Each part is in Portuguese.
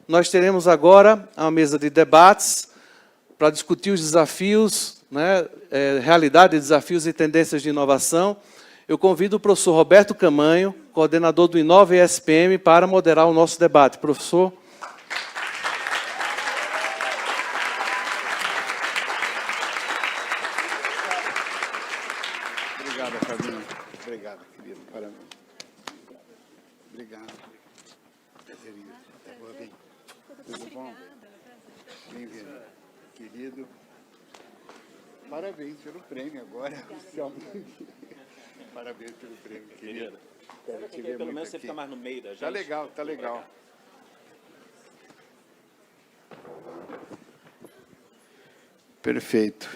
nós teremos agora uma mesa de debates para discutir os desafios, né, realidade, desafios e tendências de inovação. Eu convido o professor Roberto Camanho, coordenador do Inova ESPM, para moderar o nosso debate. Professor. Obrigado, Fabinho. Obrigado, querido. Parabéns. Obrigado. Tudo bom? Bem-vindo. Querido, parabéns pelo prêmio agora, oficialmente. Parabéns pelo prêmio, querido. Pelo menos você fica mais no meio da gente. Tá legal, tá legal. Perfeito.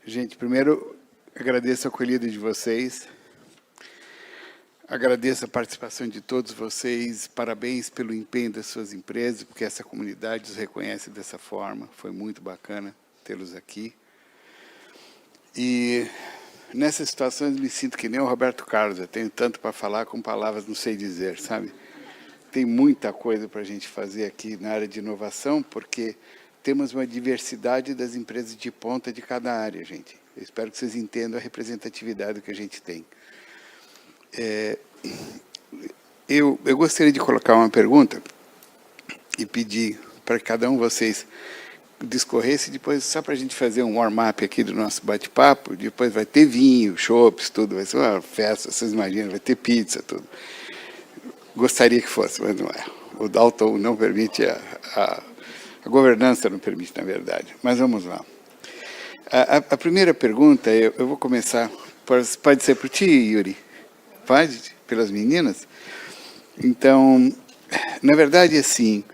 Gente, primeiro, agradeço a acolhida de vocês. Agradeço a participação de todos vocês. Parabéns pelo empenho das suas empresas, porque essa comunidade os reconhece dessa forma. Foi muito bacana tê-los aqui. E nessas situações me sinto que nem o Roberto Carlos. Eu tenho tanto para falar, com palavras não sei dizer, sabe? Tem muita coisa para a gente fazer aqui na área de inovação, porque temos uma diversidade das empresas de ponta de cada área, gente. Eu espero que vocês entendam a representatividade que a gente tem. Eu gostaria de colocar uma pergunta e pedir para que cada um de vocês discorresse, depois só para a gente fazer um warm-up aqui do nosso bate-papo, depois vai ter vinho, chopps, tudo, vai ser uma festa, vocês imaginam, vai ter pizza, tudo. Gostaria que fosse, mas não é. O Dalton não permite, a governança não permite, na verdade. Mas vamos lá. A primeira pergunta, eu vou começar, pode ser para ti, Yuri? Pode? Pelas meninas? Então, na verdade, assim,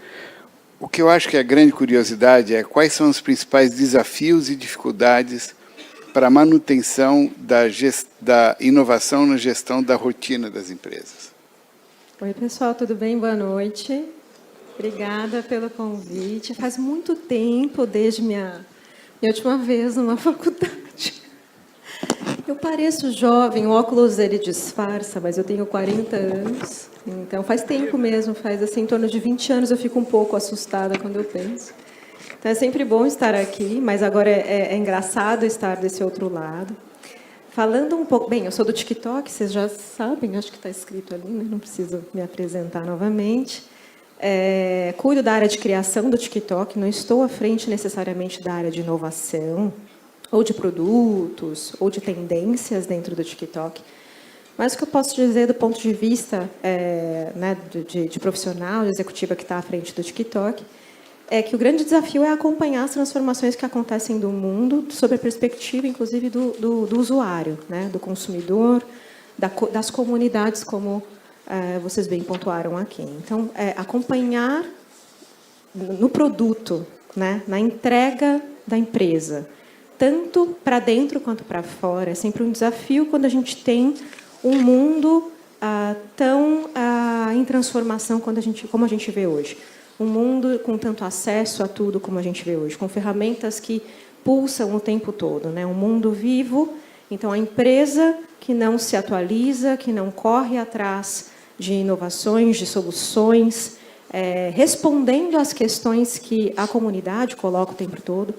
o que eu acho que é a grande curiosidade é quais são os principais desafios e dificuldades para a manutenção da inovação na gestão da rotina das empresas. Oi, pessoal, tudo bem? Boa noite. Obrigada pelo convite. Faz muito tempo, desde minha última vez numa faculdade. Eu pareço jovem, o óculos ele disfarça, mas eu tenho 40 anos. Então, faz tempo mesmo, faz assim, em torno de 20 anos eu fico um pouco assustada quando eu penso. Então, é sempre bom estar aqui, mas agora é engraçado estar desse outro lado. Falando um pouco... Bem, eu sou do TikTok, vocês já sabem, acho que está escrito ali, né? Não preciso me apresentar novamente. Cuido da área de criação do TikTok, não estou à frente necessariamente da área de inovação, ou de produtos, ou de tendências dentro do TikTok. Mas o que eu posso dizer do ponto de vista né, de profissional, de executiva que está à frente do TikTok, é que o grande desafio é acompanhar as transformações que acontecem do mundo, sob a perspectiva, inclusive, do usuário, né, do consumidor, das comunidades, como vocês bem pontuaram aqui. Então, acompanhar no produto, né, na entrega da empresa, tanto para dentro quanto para fora, é sempre um desafio quando a gente tem um mundo tão em transformação como a gente vê hoje. Um mundo com tanto acesso a tudo como a gente vê hoje, com ferramentas que pulsam o tempo todo, né? Um mundo vivo. Então, a empresa que não se atualiza, que não corre atrás de inovações, de soluções, respondendo às questões que a comunidade coloca o tempo todo,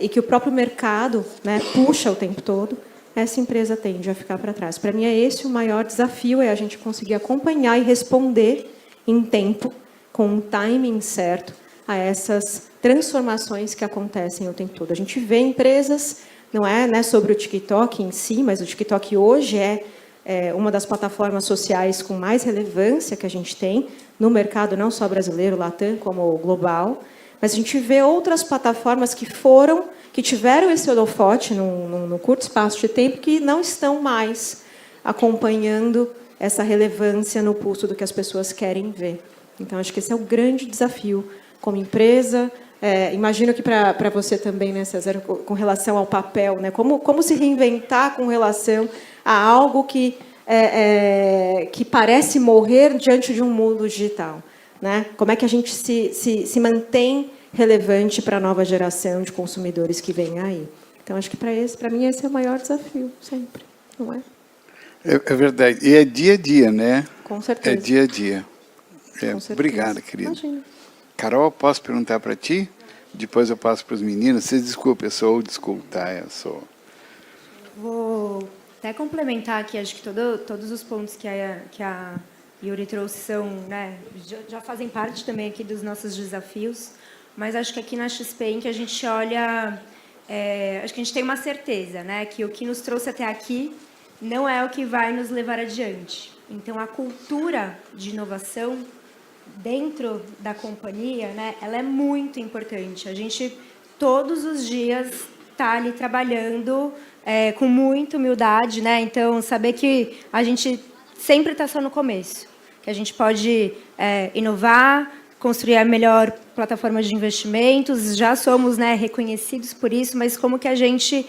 e que o próprio mercado, né, puxa o tempo todo, essa empresa tende a ficar para trás. Para mim, é esse o maior desafio, é a gente conseguir acompanhar e responder em tempo, com um timing certo, a essas transformações que acontecem o tempo todo. A gente vê empresas, não é, né, sobre o TikTok em si, mas o TikTok hoje é uma das plataformas sociais com mais relevância que a gente tem no mercado, não só brasileiro, latam, como global. Mas a gente vê outras plataformas que tiveram esse holofote num curto espaço de tempo, que não estão mais acompanhando essa relevância no pulso do que as pessoas querem ver. Então, acho que esse é o grande desafio como empresa. Imagino que para você também, né, César, com relação ao papel, né, como se reinventar com relação a algo que parece morrer diante de um mundo digital. Né? Como é que a gente se mantém relevante para a nova geração de consumidores que vem aí? Então, acho que para mim esse é o maior desafio, sempre, não é? É verdade. E é dia a dia, né? Com certeza. É dia a dia. Com certeza. Obrigado, querida. Imagina. Carol, posso perguntar para ti? Depois eu passo para os meninos. Vocês desculpem, eu sou old school, tá? Eu sou... Vou até complementar aqui, acho que todos os pontos que a Yuri trouxe são, né, já fazem parte também aqui dos nossos desafios, mas acho que aqui na XP em que a gente olha, acho que a gente tem uma certeza, né, que o que nos trouxe até aqui não é o que vai nos levar adiante. Então, a cultura de inovação dentro da companhia, né, ela é muito importante. A gente, todos os dias, está ali trabalhando com muita humildade, né? Então, saber que a gente sempre está só no começo, que a gente pode inovar, construir a melhor plataforma de investimentos, já somos, né, reconhecidos por isso, mas como que a gente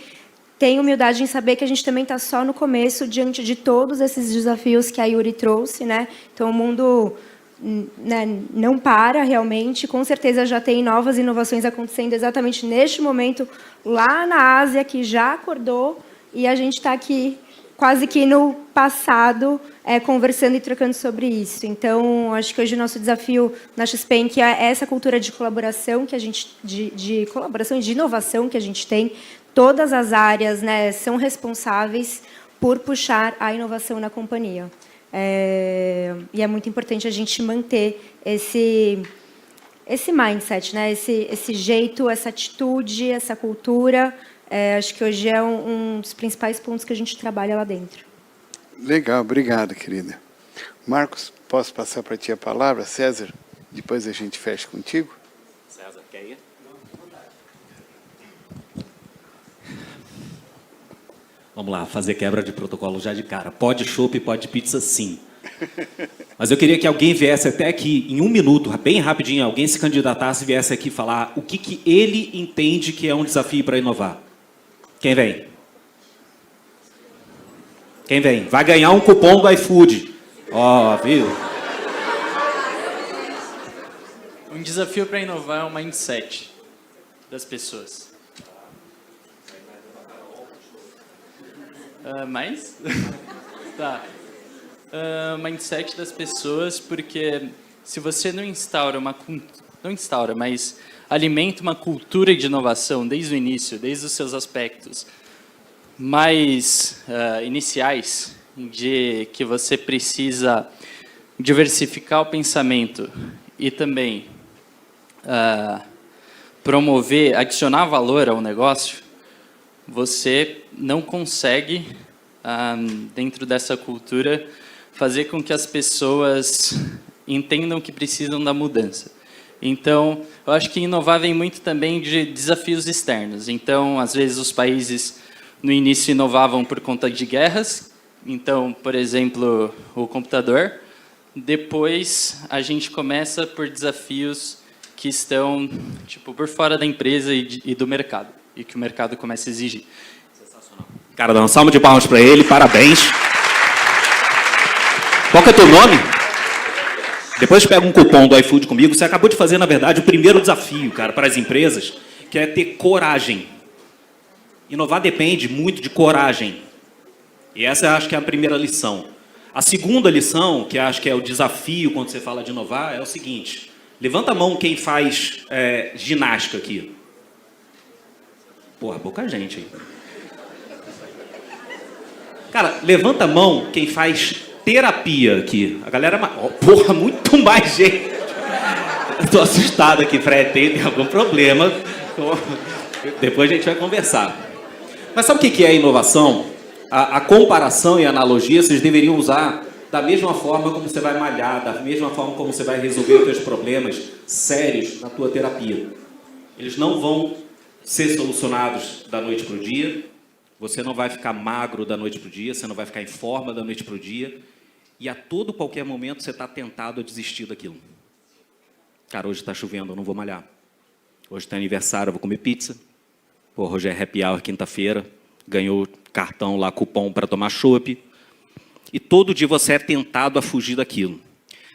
tem humildade em saber que a gente também está só no começo, diante de todos esses desafios que a Yuri trouxe, né? Então, o mundo, né, não para realmente, com certeza já tem novas inovações acontecendo exatamente neste momento, lá na Ásia, que já acordou, e a gente está aqui quase que no passado, conversando e trocando sobre isso. Então, acho que hoje o nosso desafio na XP é essa cultura de colaboração que a gente, de colaboração e de inovação que a gente tem. Todas as áreas, né, são responsáveis por puxar a inovação na companhia. E é muito importante a gente manter esse mindset, né? Esse jeito, essa atitude, essa cultura. Acho que hoje é um dos principais pontos que a gente trabalha lá dentro. Legal, obrigado, querida. Marcos, posso passar para ti a palavra? César, depois a gente fecha contigo. César, quer ir? Vamos lá, fazer quebra de protocolo já de cara. Pode chopp, pode pizza, sim. Mas eu queria que alguém viesse até aqui, em 1 minuto, bem rapidinho, alguém se candidatasse e viesse aqui falar o que ele entende que é um desafio para inovar. Quem vem? Quem vem? Vai ganhar um cupom do iFood. Ó, viu? Um desafio para inovar é o mindset das pessoas. Mais? Tá. Mindset das pessoas, porque se você não instaura mas alimenta uma cultura de inovação desde o início, desde os seus aspectos mais iniciais, de que você precisa diversificar o pensamento e também promover, adicionar valor ao negócio, você não consegue, dentro dessa cultura, fazer com que as pessoas entendam que precisam da mudança. Então, eu acho que inovar vem muito também de desafios externos. Então, às vezes, os países, no início, inovavam por conta de guerras. Então, por exemplo, o computador. Depois, a gente começa por desafios que estão por fora da empresa e do mercado. E que o mercado começa a exigir. Sensacional. Cara, dá uma salva de palmas para ele, parabéns. Qual que é o teu nome? Depois pega um cupom do iFood comigo. Você acabou de fazer, na verdade, o primeiro desafio, cara, para as empresas, que é ter coragem. Inovar depende muito de coragem. E essa eu acho que é a primeira lição. A segunda lição, que eu acho que é o desafio quando você fala de inovar, é o seguinte. Levanta a mão quem faz ginástica aqui. Porra, pouca gente aí. Cara, levanta a mão quem faz terapia aqui. A galera... porra, muito mais gente. Estou assustado aqui, Fred. Tem algum problema. Depois a gente vai conversar. Mas sabe o que é inovação? A comparação e a analogia vocês deveriam usar da mesma forma como você vai malhar, da mesma forma como você vai resolver os seus problemas sérios na tua terapia. Eles não vão ser solucionados da noite para o dia. Você não vai ficar magro da noite para o dia, você não vai ficar em forma da noite para o dia. E a todo qualquer momento você está tentado a desistir daquilo. Cara, hoje está chovendo, eu não vou malhar. Hoje tem aniversário, eu vou comer pizza. Pô, hoje é happy hour, quinta-feira. Ganhou cartão lá, cupom para tomar chopp. E todo dia você é tentado a fugir daquilo.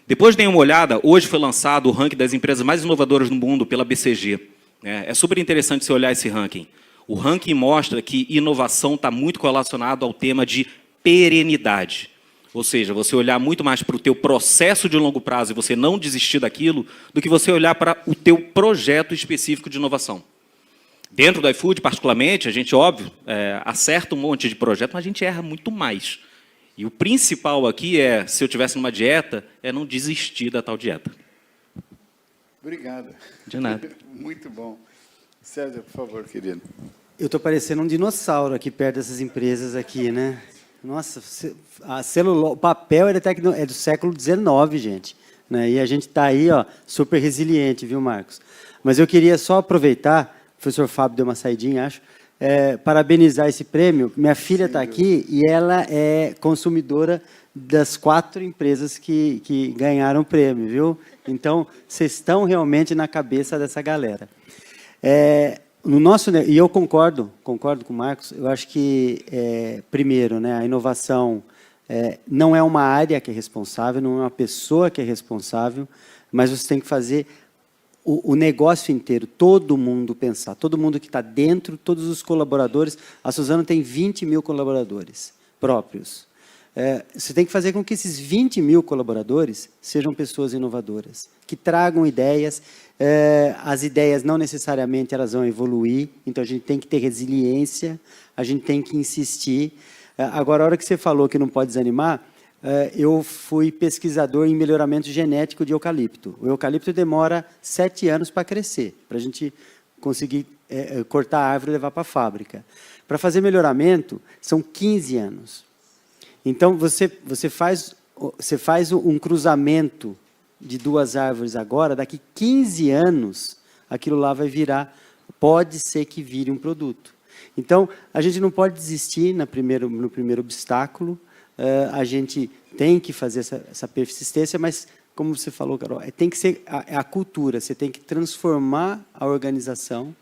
Depois dê uma olhada, hoje foi lançado o ranking das empresas mais inovadoras do mundo pela BCG. É super interessante você olhar esse ranking. O ranking mostra que inovação está muito relacionado ao tema de perenidade. Ou seja, você olhar muito mais para o teu processo de longo prazo e você não desistir daquilo, do que você olhar para o teu projeto específico de inovação. Dentro do iFood, particularmente, a gente, óbvio, acerta um monte de projeto, mas a gente erra muito mais. E o principal aqui é, se eu estivesse numa dieta, é não desistir da tal dieta. Obrigado. De nada. Muito bom. César, por favor, querido. Eu estou parecendo um dinossauro aqui perto dessas empresas aqui, né? Nossa, o papel é do século XIX, gente. Né? E a gente está aí, ó, super resiliente, viu, Marcos? Mas eu queria só aproveitar, o professor Fábio deu uma saidinha, acho, parabenizar esse prêmio. Minha filha está aqui e ela é consumidora das 4 empresas que ganharam o prêmio, viu? Então, vocês estão realmente na cabeça dessa galera. E eu concordo com o Marcos. Eu acho que, primeiro, né, a inovação não é uma área que é responsável, não é uma pessoa que é responsável, mas você tem que fazer o negócio inteiro, todo mundo pensar, todo mundo que está dentro, todos os colaboradores. A Suzano tem 20 mil colaboradores próprios. Você tem que fazer com que esses 20 mil colaboradores sejam pessoas inovadoras, que tragam ideias. As ideias não necessariamente elas vão evoluir, então a gente tem que ter resiliência, a gente tem que insistir. Agora, a hora que você falou que não pode desanimar, eu fui pesquisador em melhoramento genético de eucalipto. O eucalipto demora 7 anos para crescer, para a gente conseguir cortar a árvore e levar para a fábrica. Para fazer melhoramento, são 15 anos. Então, você faz um cruzamento de 2 árvores agora, daqui 15 anos, aquilo lá vai virar, pode ser que vire um produto. Então, a gente não pode desistir no primeiro obstáculo, a gente tem que fazer essa persistência, mas, como você falou, Carol, tem que ser a cultura, você tem que transformar a organização,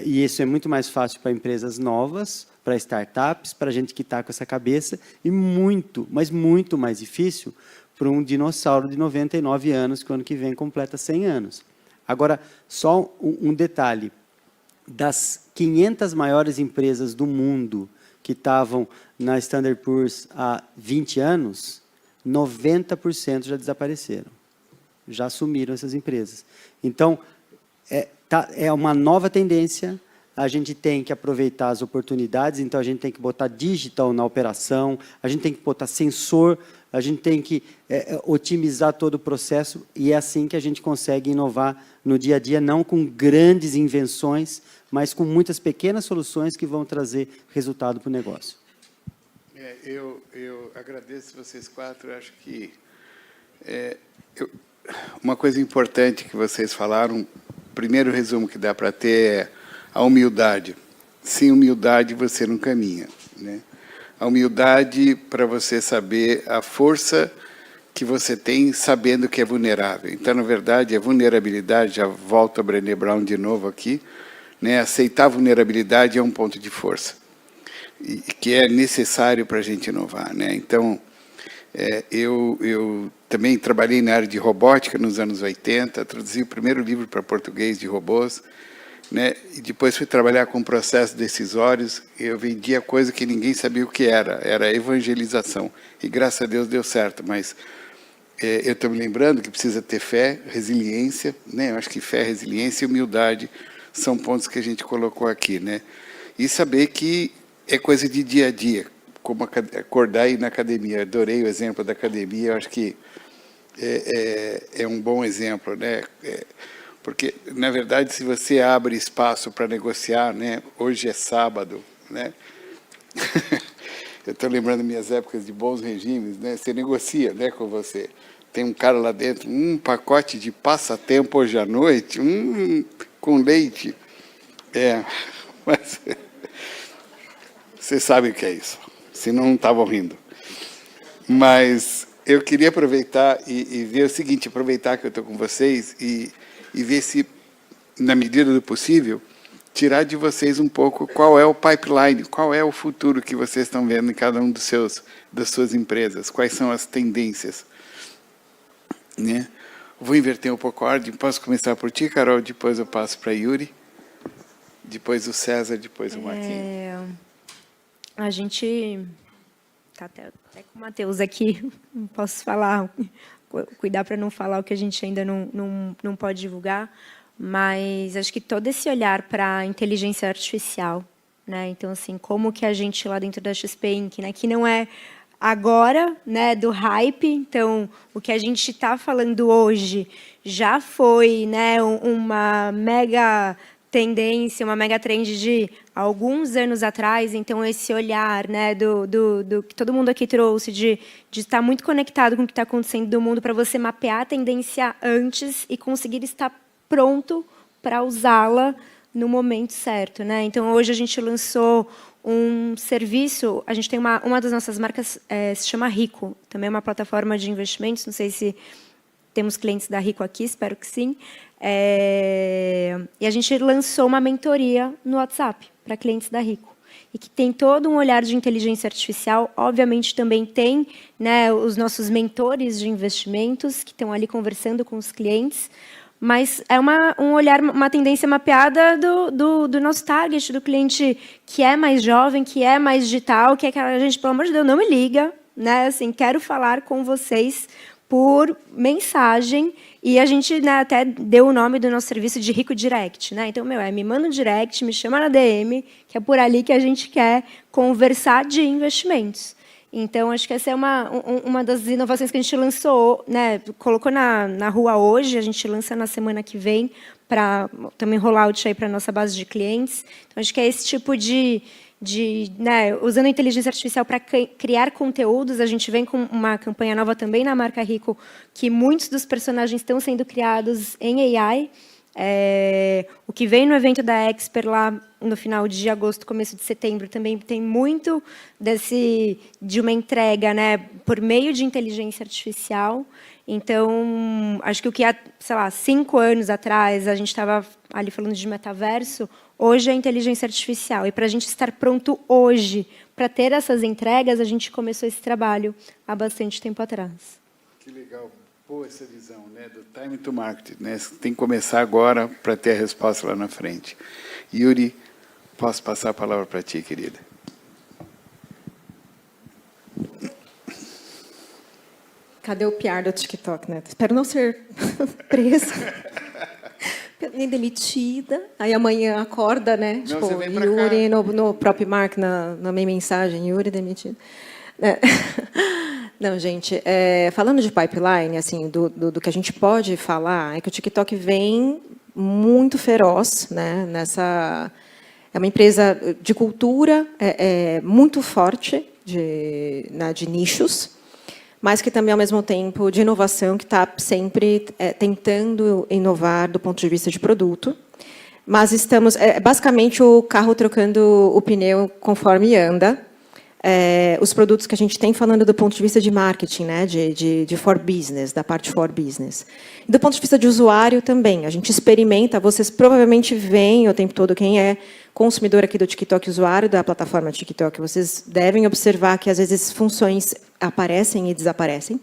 e isso é muito mais fácil para empresas novas, para startups, para a gente que está com essa cabeça, e muito, mas muito mais difícil para um dinossauro de 99 anos, que o ano que vem completa 100 anos. Agora, só um detalhe. Das 500 maiores empresas do mundo que estavam na Standard Poor's há 20 anos, 90% já desapareceram. Já sumiram essas empresas. Então, é uma nova tendência. A gente tem que aproveitar as oportunidades, então a gente tem que botar digital na operação, a gente tem que botar sensor, a gente tem que otimizar todo o processo, e é assim que a gente consegue inovar no dia a dia, não com grandes invenções, mas com muitas pequenas soluções que vão trazer resultado para o negócio. Eu agradeço vocês 4, acho que uma coisa importante que vocês falaram, o primeiro resumo que dá para ter é a humildade. Sem humildade, você não caminha, né? A humildade para você saber a força que você tem sabendo que é vulnerável. Então, na verdade, a vulnerabilidade, já volto a Brené Brown de novo aqui, né? Aceitar a vulnerabilidade é um ponto de força, e que é necessário para a gente inovar, né? Então, eu também trabalhei na área de robótica nos anos 80, traduzi o primeiro livro para português de robôs, né? E depois fui trabalhar com processos decisórios, e eu vendia coisa que ninguém sabia o que era evangelização, e graças a Deus deu certo, mas eu estou me lembrando que precisa ter fé, resiliência, né? Eu acho que fé, resiliência e humildade são pontos que a gente colocou aqui, né? E saber que é coisa de dia a dia, como acordar e ir na academia. Eu adorei o exemplo da academia, eu acho que é um bom exemplo, né? Porque, na verdade, se você abre espaço para negociar, né? Hoje é sábado, né? Eu estou lembrando minhas épocas de bons regimes, né? Você negocia, né, com você. Tem um cara lá dentro, um pacote de passatempo hoje à noite, com leite. Mas vocês sabem o que é isso, senão não estavam rindo. Mas eu queria aproveitar e ver o seguinte, aproveitar que eu estou com vocês e ver se, na medida do possível, tirar de vocês um pouco qual é o pipeline, qual é o futuro que vocês estão vendo em cada um das suas empresas, quais são as tendências, né? Vou inverter um pouco a ordem, posso começar por ti, Carol, depois eu passo para Yuri, depois o César, depois o Marquinhos. A gente tá até com o Matheus aqui, não posso falar, cuidar para não falar o que a gente ainda não pode divulgar, mas acho que todo esse olhar para a inteligência artificial, né? Então, assim, como que a gente lá dentro da XP Inc., né, que não é agora, né, do hype, então, o que a gente está falando hoje já foi, né, uma mega tendência, uma mega trend de alguns anos atrás, então esse olhar, né, do que todo mundo aqui trouxe, de estar muito conectado com o que está acontecendo no mundo, para você mapear a tendência antes e conseguir estar pronto para usá-la no momento certo, né? Então, hoje a gente lançou um serviço, a gente tem uma das nossas marcas, se chama Rico, também é uma plataforma de investimentos, não sei se temos clientes da Rico aqui, espero que sim. E a gente lançou uma mentoria no WhatsApp para clientes da Rico. E que tem todo um olhar de inteligência artificial. Obviamente, também tem, né, os nossos mentores de investimentos, que estão ali conversando com os clientes. Mas é um olhar, uma tendência mapeada do nosso target, do cliente que é mais jovem, que é mais digital, que é aquela gente, pelo amor de Deus, não me liga, né? Assim, quero falar com vocês por mensagem, e a gente, né, até deu o nome do nosso serviço de Rico Direct, né? Então, me manda um direct, me chama na DM, que é por ali que a gente quer conversar de investimentos. Então, acho que essa é uma das inovações que a gente lançou, né, colocou na rua hoje, a gente lança na semana que vem, para também rollout aí para a nossa base de clientes. Então, acho que é esse tipo né, usando a inteligência artificial para criar conteúdos. A gente vem com uma campanha nova também na marca Rico, que muitos dos personagens estão sendo criados em AI. O que vem no evento da Exper lá no final de agosto, começo de setembro, também tem muito de uma entrega, né, por meio de inteligência artificial. Então, acho que o que há, sei lá, 5 anos atrás a gente estava ali falando de metaverso, hoje é inteligência artificial. E para a gente estar pronto hoje para ter essas entregas, a gente começou esse trabalho há bastante tempo atrás. Que legal. Boa essa visão, né, do time to market, né? Tem que começar agora para ter a resposta lá na frente. Yuri, posso passar a palavra para ti, querida? Cadê o PR do TikTok, né? Espero não ser presa, nem demitida. Aí amanhã acorda, né? Não, tipo, você vem pra Yuri cá. no próprio Mark, na minha mensagem, Yuri demitido. Não, gente, falando de pipeline, assim, do que a gente pode falar, é que o TikTok vem muito feroz, né? É uma empresa de cultura muito forte, de nichos, mas que também, ao mesmo tempo, de inovação, que está sempre tentando inovar do ponto de vista de produto. Mas estamos, basicamente, o carro trocando o pneu conforme anda. Os produtos que a gente tem falando do ponto de vista de marketing, né, de for business, da parte for business. E do ponto de vista de usuário também, a gente experimenta, vocês provavelmente veem o tempo todo quem é consumidor aqui do TikTok, usuário da plataforma TikTok, vocês devem observar que às vezes funções aparecem e desaparecem.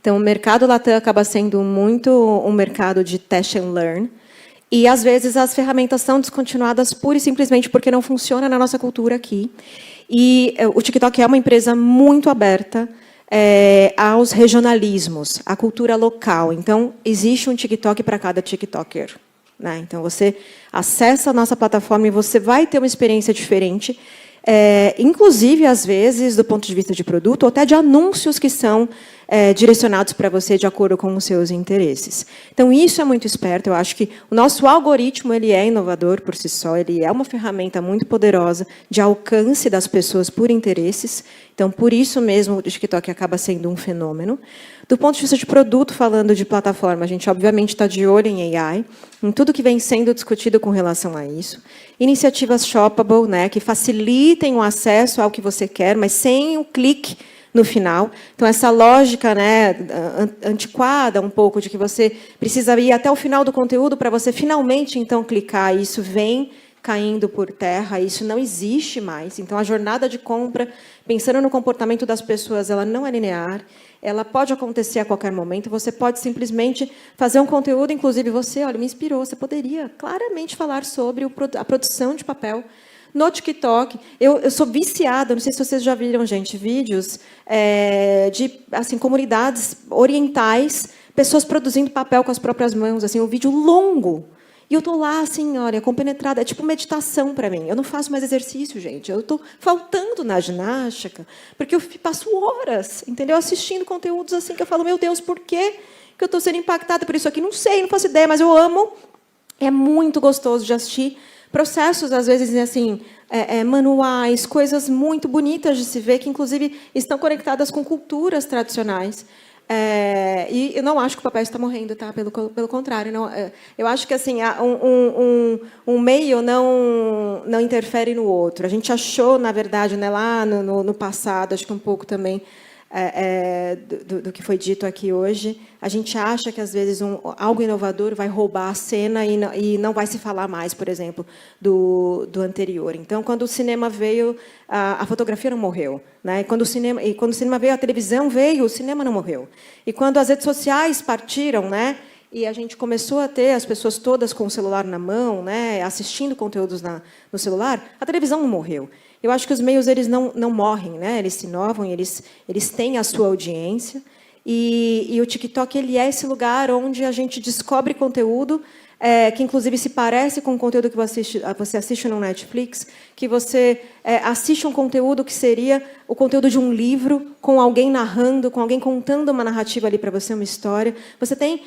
Então, o mercado Latam acaba sendo muito um mercado de test and learn, e às vezes as ferramentas são descontinuadas pura e simplesmente porque não funciona na nossa cultura aqui. E o TikTok é uma empresa muito aberta aos regionalismos, à cultura local. Então, existe um TikTok para cada TikToker, né? Então, você acessa a nossa plataforma e você vai ter uma experiência diferente, inclusive, às vezes, do ponto de vista de produto, ou até de anúncios que são direcionados para você de acordo com os seus interesses. Então, isso é muito esperto. Eu acho que o nosso algoritmo ele é inovador por si só, ele é uma ferramenta muito poderosa de alcance das pessoas por interesses. Então, por isso mesmo, o TikTok acaba sendo um fenômeno. Do ponto de vista de produto, falando de plataforma, a gente, obviamente, está de olho em AI, em tudo que vem sendo discutido com relação a isso. Iniciativas shoppable, né, que facilitem o acesso ao que você quer, mas sem o clique no final. Então, essa lógica, né, antiquada um pouco, de que você precisa ir até o final do conteúdo para você finalmente, então, clicar, e isso vem caindo por terra, isso não existe mais. Então, a jornada de compra, pensando no comportamento das pessoas, ela não é linear, ela pode acontecer a qualquer momento, você pode simplesmente fazer um conteúdo, inclusive você, olha, me inspirou, você poderia claramente falar sobre a produção de papel no TikTok. Eu sou viciada, não sei se vocês já viram, gente, vídeos de assim, comunidades orientais, pessoas produzindo papel com as próprias mãos, assim, um vídeo longo. E eu estou lá, assim, olha, compenetrada. É tipo meditação para mim. Eu não faço mais exercício, gente. Eu estou faltando na ginástica, porque eu passo horas, entendeu? Assistindo conteúdos assim que eu falo, meu Deus, por que eu estou sendo impactada por isso aqui? Não sei, não faço ideia, mas eu amo. É muito gostoso de assistir. Processos, às vezes, assim, manuais, coisas muito bonitas de se ver, que, inclusive, estão conectadas com culturas tradicionais. E eu não acho que o papel está morrendo, tá? Pelo contrário, não, eu acho que assim um meio não interfere no outro. A gente achou, na verdade, né, lá no passado, acho que um pouco também do que foi dito aqui hoje, a gente acha que às vezes algo inovador vai roubar a cena e não vai se falar mais, por exemplo, do anterior. Então, quando o cinema veio, a fotografia não morreu, né? Quando o cinema veio, a televisão veio, o cinema não morreu. E quando as redes sociais partiram, né? E a gente começou a ter as pessoas todas com o celular na mão, né, assistindo conteúdos no celular, a televisão não morreu. Eu acho que os meios eles não morrem, né? Eles se inovam, eles têm a sua audiência. E o TikTok ele é esse lugar onde a gente descobre conteúdo que, inclusive, se parece com o conteúdo que você assiste no Netflix, que você assiste um conteúdo que seria o conteúdo de um livro, com alguém narrando, com alguém contando uma narrativa ali para você, uma história. Você tem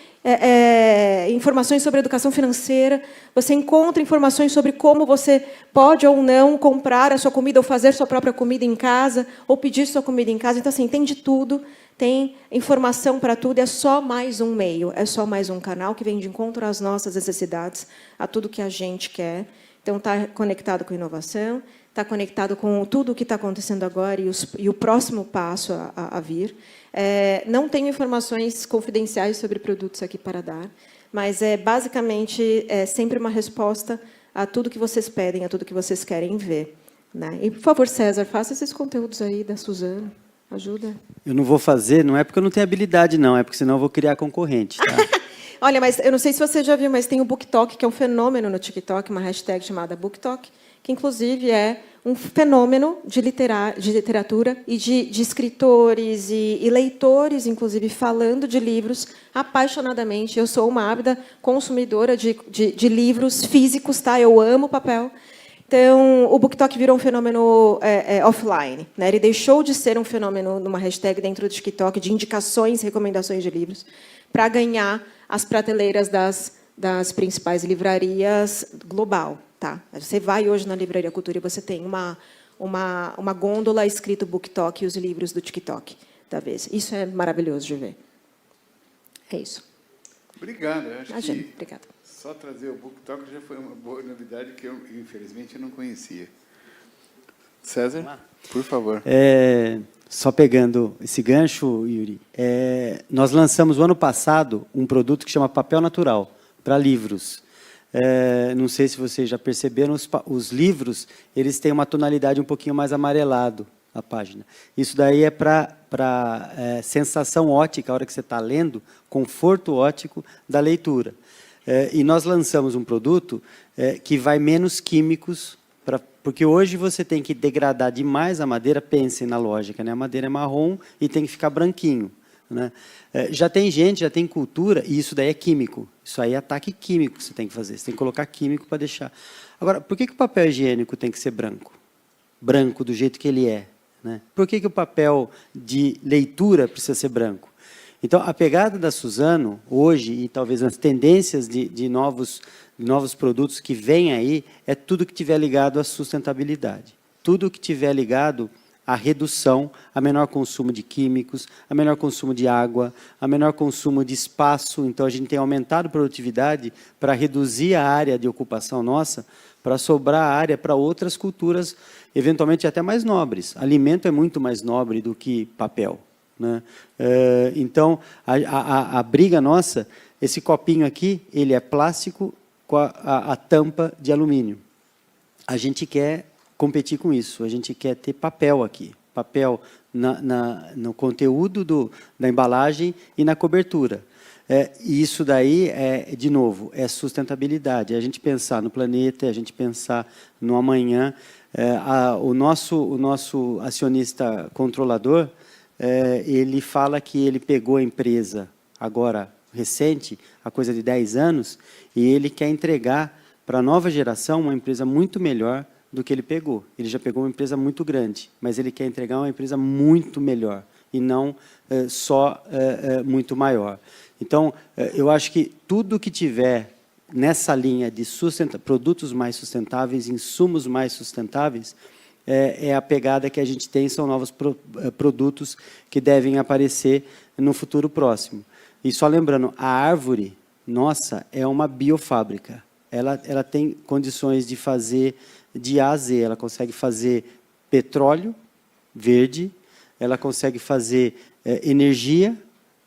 informações sobre educação financeira, você encontra informações sobre como você pode ou não comprar a sua comida ou fazer sua própria comida em casa, ou pedir sua comida em casa. Então, assim, tem de tudo. Tem informação para tudo, é só mais um meio, é só mais um canal que vem de encontro às nossas necessidades, a tudo que a gente quer. Então, está conectado com inovação, está conectado com tudo o que está acontecendo agora e o próximo passo a vir. Não tenho informações confidenciais sobre produtos aqui para dar, mas basicamente sempre uma resposta a tudo que vocês pedem, a tudo que vocês querem ver, né? E, por favor, César, faça esses conteúdos aí da Suzana. Ajuda. Eu não vou fazer, não é porque eu não tenho habilidade, não, é porque senão eu vou criar concorrente. Tá? Olha, mas eu não sei se você já viu, mas tem o BookTok, que é um fenômeno no TikTok, uma hashtag chamada BookTok, que, inclusive, é um fenômeno de literatura e de escritores e leitores, inclusive, falando de livros apaixonadamente. Eu sou uma ávida consumidora de livros físicos, tá? Eu amo papel. Então, o BookTok virou um fenômeno offline, né? Ele deixou de ser um fenômeno numa hashtag dentro do TikTok de indicações, recomendações de livros, para ganhar as prateleiras das principais livrarias global. Tá? Você vai hoje na Livraria Cultura e você tem uma gôndola escrito BookTok e os livros do TikTok da vez. Isso é maravilhoso de ver. É isso. Obrigado. Eu acho Imagina, que obrigada. só trazer o BookTok já foi uma boa novidade que eu, infelizmente, não conhecia. César, por favor. Só pegando esse gancho, Yuri, nós lançamos, o ano passado, um produto que chama Papel Natural, para livros. Não sei se vocês já perceberam, os livros eles têm uma tonalidade um pouquinho mais amarelado, a página. Isso daí é para sensação ótica, a hora que você está lendo, conforto óptico da leitura. E nós lançamos um produto que vai menos químicos, porque hoje você tem que degradar demais a madeira, pensem na lógica, né? A madeira é marrom e tem que ficar branquinho, né? Já tem gente, já tem cultura, e isso daí é químico. Isso aí é ataque químico que você tem que fazer. Você tem que colocar químico para deixar. Agora, por que o papel higiênico tem que ser branco? Branco do jeito que ele é, né? Por que o papel de leitura precisa ser branco? Então, a pegada da Suzano, hoje, e talvez as tendências de novos produtos que vêm aí, é tudo que tiver ligado à sustentabilidade. Tudo que tiver ligado à redução, a menor consumo de químicos, a menor consumo de água, a menor consumo de espaço. Então, a gente tem aumentado a produtividade para reduzir a área de ocupação nossa, para sobrar área para outras culturas, eventualmente até mais nobres. Alimento é muito mais nobre do que papel, né? Então, a briga nossa, esse copinho aqui, ele é plástico com a tampa de alumínio. A gente quer competir com isso, a gente quer ter papel aqui. Papel no conteúdo da embalagem e na cobertura. E isso daí, de novo, é sustentabilidade. É a gente pensar no planeta, é a gente pensar no amanhã. O nosso acionista controlador, ele fala que ele pegou a empresa agora recente, há coisa de 10 anos, e ele quer entregar para a nova geração uma empresa muito melhor do que ele pegou. Ele já pegou uma empresa muito grande, mas ele quer entregar uma empresa muito melhor e não só muito maior. Então, eu acho que tudo que tiver nessa linha de produtos mais sustentáveis, insumos mais sustentáveis, é a pegada que a gente tem, são novos produtos que devem aparecer no futuro próximo. E só lembrando, a árvore nossa é uma biofábrica. Ela tem condições de fazer de A a Z. Ela consegue fazer petróleo verde, ela consegue fazer energia,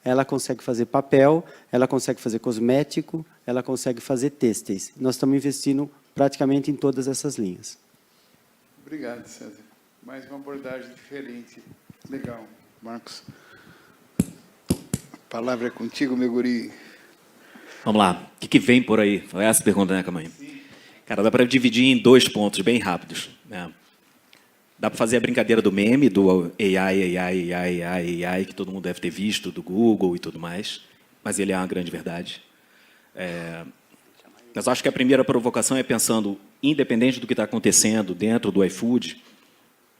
ela consegue fazer papel, ela consegue fazer cosmético, ela consegue fazer têxteis. Nós estamos investindo praticamente em todas essas linhas. Obrigado, César. Mais uma abordagem diferente. Legal. Marcos. A palavra é contigo, meu guri. Vamos lá. O que vem por aí? Foi essa a pergunta, né, Camanho? Cara, dá para dividir em 2 pontos bem rápidos. Né? Dá para fazer a brincadeira do meme, do AI, que todo mundo deve ter visto, do Google e tudo mais. Mas ele é uma grande verdade. Mas acho que a primeira provocação é pensando, independente do que está acontecendo dentro do iFood,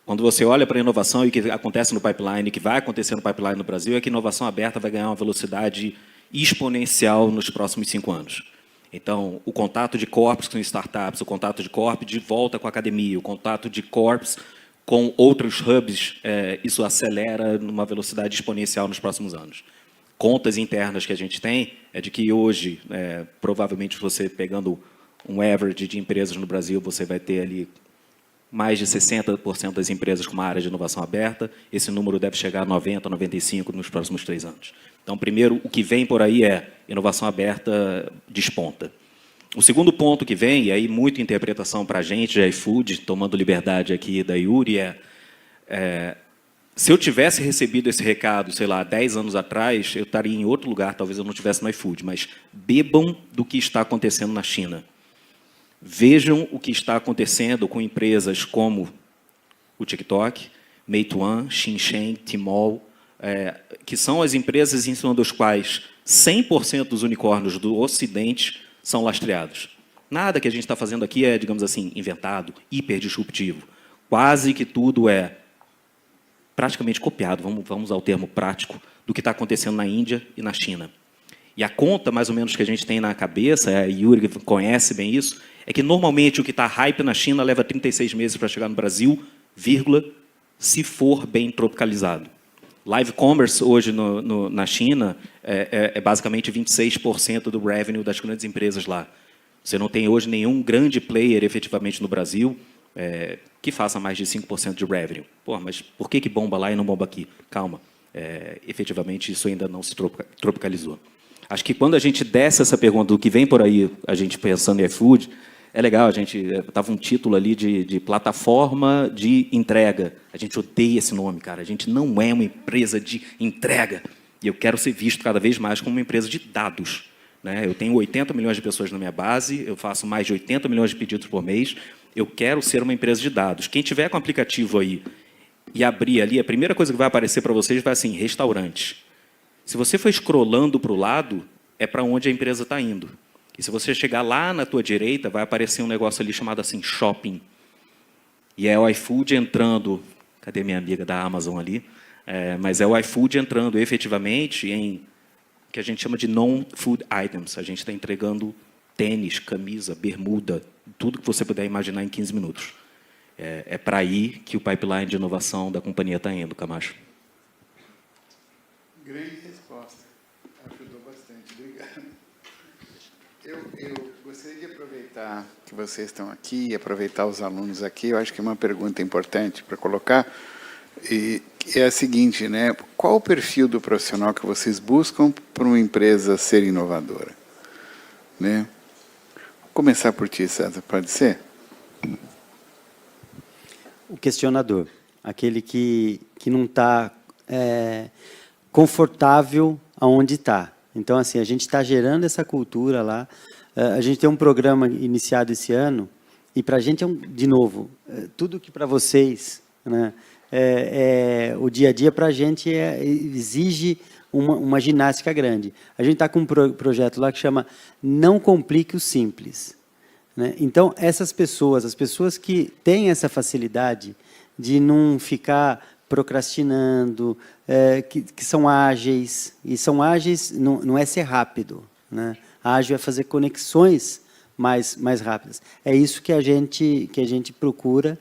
quando você olha para a inovação e o que acontece no pipeline, o que vai acontecer no pipeline no Brasil, é que a inovação aberta vai ganhar uma velocidade exponencial nos próximos 5 anos. Então, o contato de corps com startups, o contato de corp de volta com a academia, o contato de corps com outros hubs, isso acelera numa velocidade exponencial nos próximos anos. Contas internas que a gente tem é de que hoje, provavelmente, você pegando um average de empresas no Brasil, você vai ter ali mais de 60% das empresas com uma área de inovação aberta. Esse número deve chegar a 90%, 95% nos próximos 3 anos. Então, primeiro, o que vem por aí é inovação aberta desponta. O segundo ponto que vem, e aí muita interpretação para a gente, de iFood, tomando liberdade aqui da Yuri, se eu tivesse recebido esse recado, sei lá, 10 anos atrás, eu estaria em outro lugar, talvez eu não estivesse no iFood, mas bebam do que está acontecendo na China. Vejam o que está acontecendo com empresas como o TikTok, Meituan, Xinchen, Tmall, que são as empresas em cima das quais 100% dos unicórnios do Ocidente são lastreados. Nada que a gente está fazendo aqui é, digamos assim, inventado, hiperdisruptivo. Quase que tudo é praticamente copiado, vamos usar o termo prático, do que está acontecendo na Índia e na China. E a conta, mais ou menos, que a gente tem na cabeça, a Yuri conhece bem isso, é que normalmente o que está hype na China leva 36 meses para chegar no Brasil, se for bem tropicalizado. Live commerce hoje na China é basicamente 26% do revenue das grandes empresas lá. Você não tem hoje nenhum grande player efetivamente no Brasil que faça mais de 5% de revenue. Pô, mas por que bomba lá e não bomba aqui? Calma, efetivamente isso ainda não se tropicalizou. Acho que quando a gente desce essa pergunta do que vem por aí, a gente pensando em iFood, é legal, a gente estava um título ali de plataforma de entrega. A gente odeia esse nome, cara. A gente não é uma empresa de entrega. E eu quero ser visto cada vez mais como uma empresa de dados. Né? Eu tenho 80 milhões de pessoas na minha base, eu faço mais de 80 milhões de pedidos por mês. Eu quero ser uma empresa de dados. Quem tiver com o aplicativo aí e abrir ali, a primeira coisa que vai aparecer para vocês vai assim, restaurantes. Se você for scrollando para o lado, é para onde a empresa está indo. E se você chegar lá na tua direita, vai aparecer um negócio ali chamado assim, shopping. E é o iFood entrando... Cadê minha amiga da Amazon ali? Mas é o iFood entrando efetivamente em que a gente chama de non-food items. A gente está entregando tênis, camisa, bermuda, tudo que você puder imaginar em 15 minutos. É para aí que o pipeline de inovação da companhia está indo, Camacho. Grande resposta. Ajudou bastante. Obrigado. Eu gostaria de aproveitar que vocês estão aqui e aproveitar os alunos aqui. Eu acho que é uma pergunta importante para colocar. E é a seguinte, né? Qual o perfil do profissional que vocês buscam para uma empresa ser inovadora? Né? Vou começar por ti, César. Pode ser? O questionador. aquele que não está confortável aonde está. Então, assim, a gente está gerando essa cultura lá. A gente tem um programa iniciado esse ano, e para a gente, de novo, tudo que para vocês, né, o dia a dia, para a gente exige uma ginástica grande. A gente está com um projeto lá que chama Não Complique o Simples. Né? Então, essas pessoas, as pessoas que têm essa facilidade de não ficar procrastinando, que são ágeis, e são ágeis não é ser rápido, né? Ágil é fazer conexões mais rápidas. É isso que a gente procura,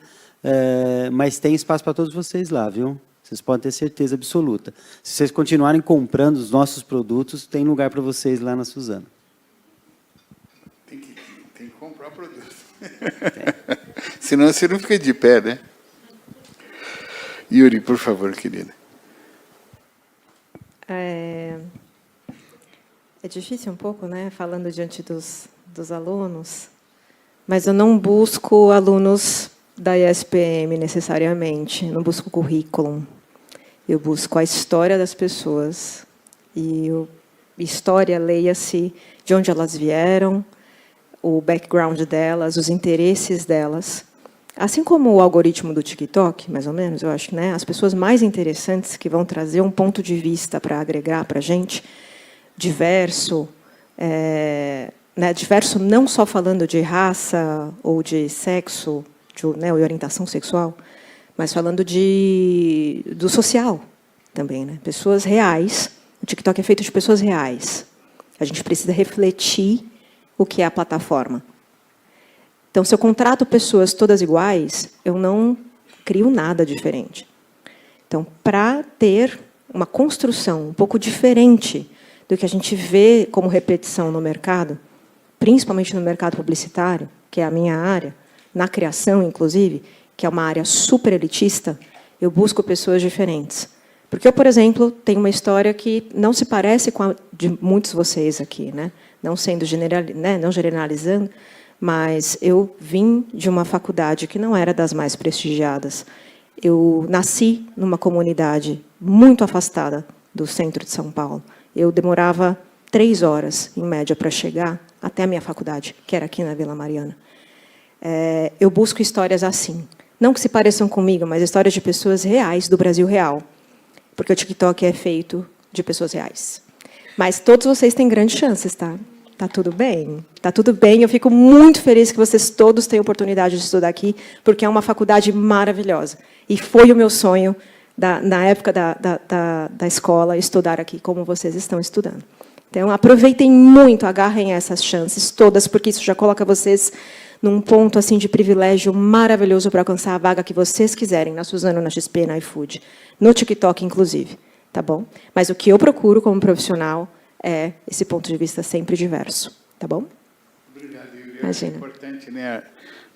mas tem espaço para todos vocês lá, viu? Vocês podem ter certeza absoluta. Se vocês continuarem comprando os nossos produtos, tem lugar para vocês lá na Suzano. Tem que comprar o produto. Senão você não fica de pé, né? Yuri, por favor, querida. É difícil um pouco, né, falando diante dos alunos, mas eu não busco alunos da ISPM necessariamente, não busco currículo. Eu busco a história das pessoas. E história, leia-se de onde elas vieram, o background delas, os interesses delas. Assim como o algoritmo do TikTok, mais ou menos, eu acho que, né, as pessoas mais interessantes que vão trazer um ponto de vista para agregar para a gente, diverso, né, diverso não só falando de raça ou de sexo, né, orientação sexual, mas falando do social também, né? Pessoas reais. O TikTok é feito de pessoas reais. A gente precisa refletir o que é a plataforma. Então, se eu contrato pessoas todas iguais, eu não crio nada diferente. Então, para ter uma construção um pouco diferente do que a gente vê como repetição no mercado, principalmente no mercado publicitário, que é a minha área, na criação, inclusive, que é uma área super elitista, eu busco pessoas diferentes. Porque eu, por exemplo, tenho uma história que não se parece com a de muitos de vocês aqui, né? Não sendo não generalizando, mas eu vim de uma faculdade que não era das mais prestigiadas. Eu nasci numa comunidade muito afastada do centro de São Paulo. Eu demorava 3 horas, em média, para chegar até a minha faculdade, que era aqui na Vila Mariana. Eu busco histórias assim. Não que se pareçam comigo, mas histórias de pessoas reais, do Brasil real. Porque o TikTok é feito de pessoas reais. Mas todos vocês têm grandes chances, tá? Tá tudo bem. Tá tudo bem. Eu fico muito feliz que vocês todos têm oportunidade de estudar aqui, porque é uma faculdade maravilhosa. E foi o meu sonho, na época da escola, estudar aqui, como vocês estão estudando. Então, aproveitem muito, agarrem essas chances todas, porque isso já coloca vocês num ponto assim de privilégio maravilhoso para alcançar a vaga que vocês quiserem, na Suzano, na XP, na iFood, no TikTok, inclusive. Tá bom? Mas o que eu procuro como profissional é esse ponto de vista sempre diverso. Tá bom? Obrigado, Yuri. Imagina. É importante, né?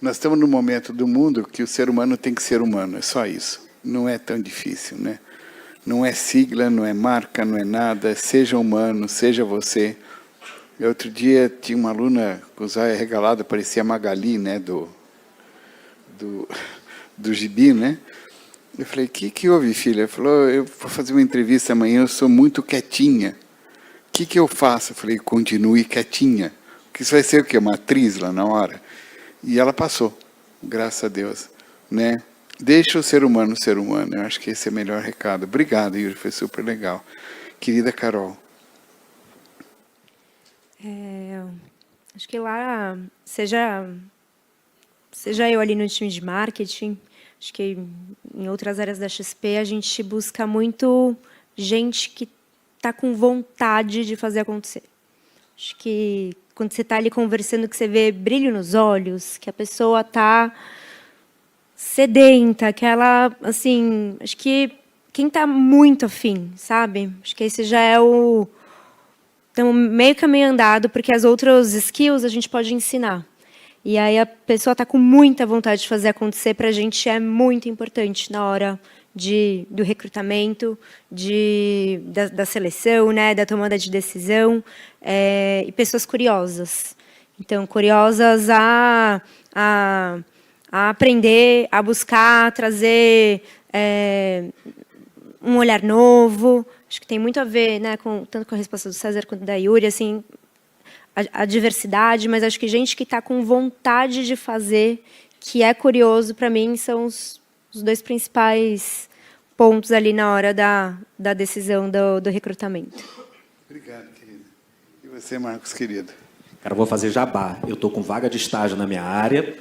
Nós estamos num momento do mundo que o ser humano tem que ser humano, é só isso. Não é tão difícil, né? Não é sigla, não é marca, não é nada. Seja humano, seja você. Outro dia tinha uma aluna com os olhos regalados, parecia a Magali, né, do gibi, né? Eu falei, o que houve, filha? Ela falou, eu vou fazer uma entrevista amanhã, eu sou muito quietinha. O que eu faço? Eu falei, continue quietinha. Porque isso vai ser o quê? Uma atriz lá na hora. E ela passou, graças a Deus, né? Deixa o ser humano ser humano. Eu acho que esse é o melhor recado. Obrigado, Yuri, foi super legal. Querida Carol. Acho que lá, seja eu ali no time de marketing, acho que em outras áreas da XP a gente busca muito gente que está com vontade de fazer acontecer. Acho que quando você está ali conversando, que você vê brilho nos olhos, que a pessoa está sedenta, que ela, assim, acho que quem está muito afim, sabe? Acho que esse já é o... Então, meio caminho andado, porque as outras skills a gente pode ensinar. E aí a pessoa está com muita vontade de fazer acontecer, para a gente é muito importante na hora do recrutamento, da seleção, né, da tomada de decisão, e pessoas curiosas. Então, curiosas a aprender, a buscar, a trazer um olhar novo. Acho que tem muito a ver, né, tanto com a resposta do César quanto da Yuri, assim, a diversidade, mas acho que gente que está com vontade de fazer, que é curioso, para mim, são os dois principais pontos ali na hora da decisão do recrutamento. Obrigado, querido. E você, Marcos, querido? Cara, eu vou fazer jabá. Eu estou com vaga de estágio na minha área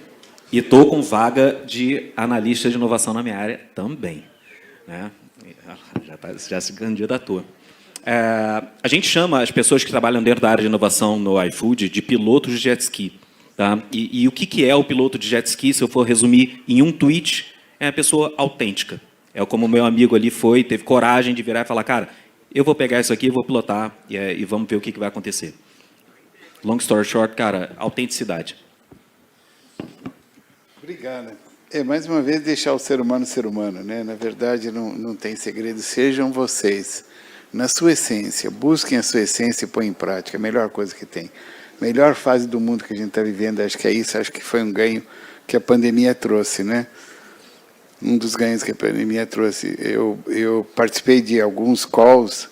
e estou com vaga de analista de inovação na minha área também. Né? Já se candidatou. A gente chama as pessoas que trabalham dentro da área de inovação no iFood de pilotos de jet ski. Tá? E o que é o piloto de jet ski, se eu for resumir em um tweet, é a pessoa autêntica. É como o meu amigo ali teve coragem de virar e falar, cara, eu vou pegar isso aqui, vou pilotar e vamos ver o que vai acontecer. Long story short, cara, autenticidade. Obrigado. Mais uma vez, deixar o ser humano, né? Na verdade, não tem segredo. Sejam vocês, na sua essência, busquem a sua essência e põem em prática. É a melhor coisa que tem. Melhor fase do mundo que a gente está vivendo, acho que é isso. Acho que foi um ganho que a pandemia trouxe, né? Um dos ganhos que a pandemia trouxe. Eu participei de alguns calls.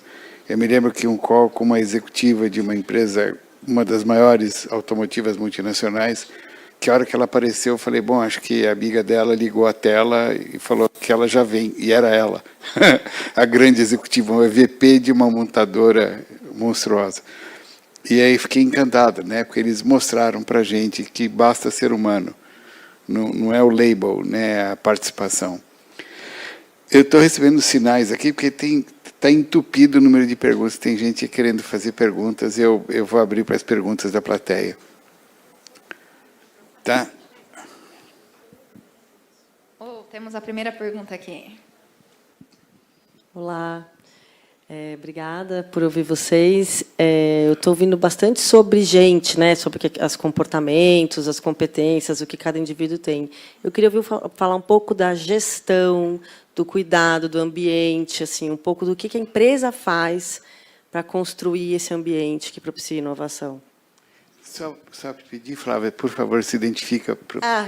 Eu me lembro que um call com uma executiva de uma empresa, uma das maiores automotivas multinacionais, que a hora que ela apareceu, eu falei, bom, acho que a amiga dela ligou a tela e falou que ela já vem, e era ela, a grande executiva, uma VP de uma montadora monstruosa. E aí fiquei encantado, né, porque eles mostraram para a gente que basta ser humano, não é o label, né, a participação. Eu estou recebendo sinais aqui, porque está entupido o número de perguntas, tem gente querendo fazer perguntas, eu vou abrir para as perguntas da plateia. Tá? Temos a primeira pergunta aqui. Olá, obrigada por ouvir vocês. Eu estou ouvindo bastante sobre gente, né, sobre os comportamentos, as competências, o que cada indivíduo tem. Eu queria ouvir falar um pouco da gestão, do cuidado do ambiente, assim, um pouco do que a empresa faz para construir esse ambiente que propicia inovação. Só pedir, Flávia, por favor, se identifica.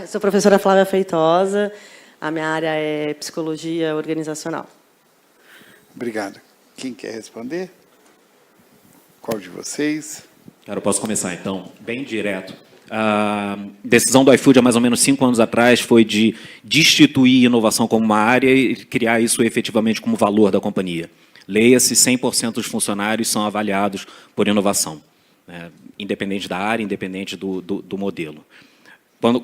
Eu sou a professora Flávia Feitosa, a minha área é psicologia organizacional. Obrigado. Quem quer responder? Qual de vocês? Cara, eu posso começar, então, bem direto. A decisão do iFood, há mais ou menos 5 anos atrás, foi de destituir inovação como uma área e criar isso efetivamente como valor da companhia. Leia-se, 100% dos funcionários são avaliados por inovação. Independente da área, independente do modelo.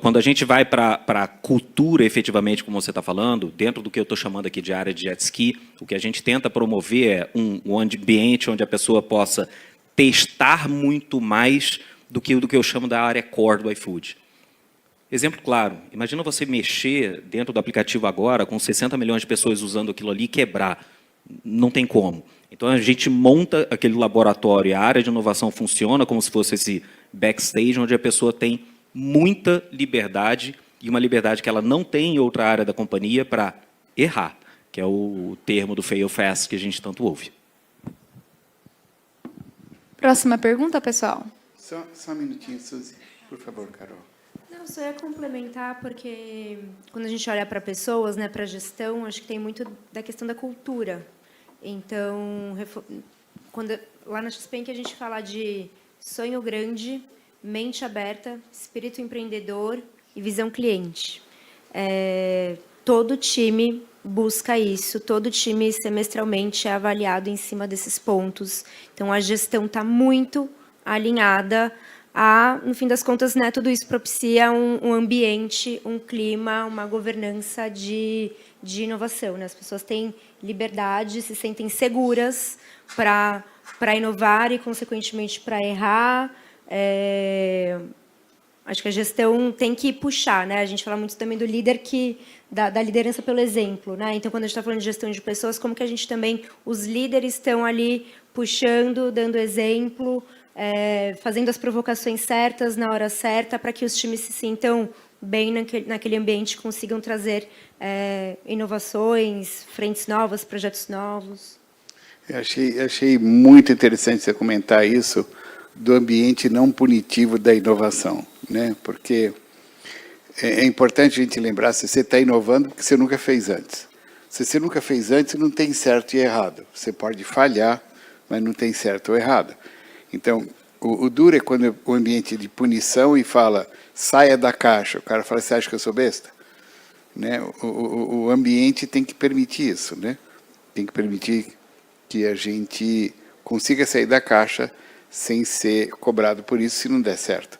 Quando a gente vai para a cultura, efetivamente, como você está falando, dentro do que eu estou chamando aqui de área de jet ski, o que a gente tenta promover é um ambiente onde a pessoa possa testar muito mais do que eu chamo da área core do iFood. Exemplo claro, imagina você mexer dentro do aplicativo agora, com 60 milhões de pessoas usando aquilo ali e quebrar. Não tem como. Então, a gente monta aquele laboratório, a área de inovação funciona como se fosse esse backstage, onde a pessoa tem muita liberdade, e uma liberdade que ela não tem em outra área da companhia para errar, que é o termo do fail fast que a gente tanto ouve. Próxima pergunta, pessoal. Só um minutinho, Suzy. Por favor, Carol. Não, só ia complementar, porque quando a gente olha para pessoas, né, para gestão, acho que tem muito da questão da cultura. Então, lá na XP que a gente fala de sonho grande, mente aberta, espírito empreendedor e visão cliente. Todo time busca isso, todo time semestralmente é avaliado em cima desses pontos. Então, a gestão está muito alinhada no fim das contas, né, tudo isso propicia um ambiente, um clima, uma governança de inovação. Né? As pessoas têm liberdade, se sentem seguras para inovar e, consequentemente, para errar. Acho que a gestão tem que puxar. Né? A gente fala muito também do líder da liderança pelo exemplo. Né? Então, quando a gente está falando de gestão de pessoas, como que a gente também, os líderes estão ali puxando, dando exemplo, fazendo as provocações certas na hora certa para que os times se sintam bem naquele ambiente, consigam trazer inovações, frentes novas, projetos novos. Eu achei muito interessante você comentar isso do ambiente não punitivo da inovação, né? Porque é importante a gente lembrar, se você está inovando, porque você nunca fez antes. Se você nunca fez antes, não tem certo e errado. Você pode falhar, mas não tem certo ou errado. Então, o duro é quando o ambiente de punição e fala, saia da caixa. O cara fala, você acha que eu sou besta? Né? O ambiente tem que permitir isso, né? Tem que permitir que a gente consiga sair da caixa sem ser cobrado por isso se não der certo.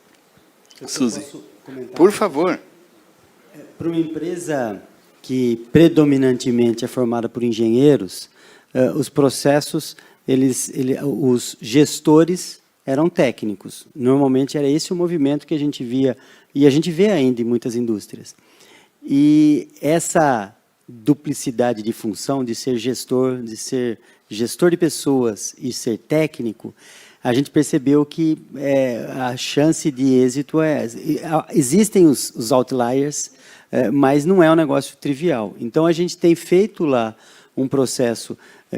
Suzy, por favor. Para uma empresa que predominantemente é formada por engenheiros, os processos, os gestores eram técnicos. Normalmente era esse o movimento que a gente via, e a gente vê ainda em muitas indústrias. E essa duplicidade de função, de ser gestor de pessoas e ser técnico, a gente percebeu que a chance de êxito existem os outliers, mas não é um negócio trivial. Então, a gente tem feito lá um processo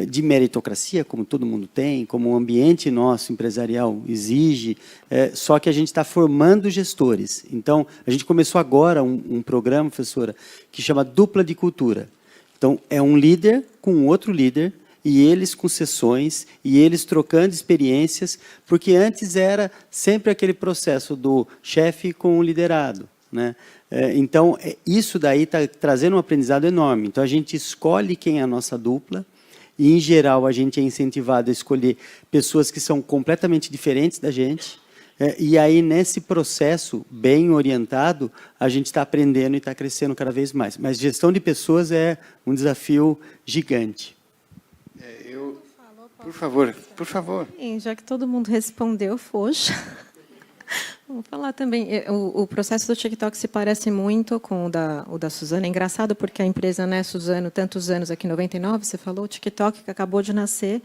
de meritocracia, como todo mundo tem, como o ambiente nosso empresarial exige, só que a gente está formando gestores. Então, a gente começou agora um programa, professora, que chama Dupla de Cultura. Então, é um líder com outro líder, e eles com sessões, e eles trocando experiências, porque antes era sempre aquele processo do chefe com o liderado, né? Então, isso daí está trazendo um aprendizado enorme. Então, a gente escolhe quem é a nossa dupla, e, em geral, a gente é incentivado a escolher pessoas que são completamente diferentes da gente, e aí, nesse processo bem orientado, a gente está aprendendo e está crescendo cada vez mais. Mas gestão de pessoas é um desafio gigante. Por favor. Já que todo mundo respondeu, poxa. Vamos falar também. O processo do TikTok se parece muito com o da Suzana. É engraçado porque a empresa, né, Suzano, tantos anos aqui, 99, você falou, o TikTok que acabou de nascer,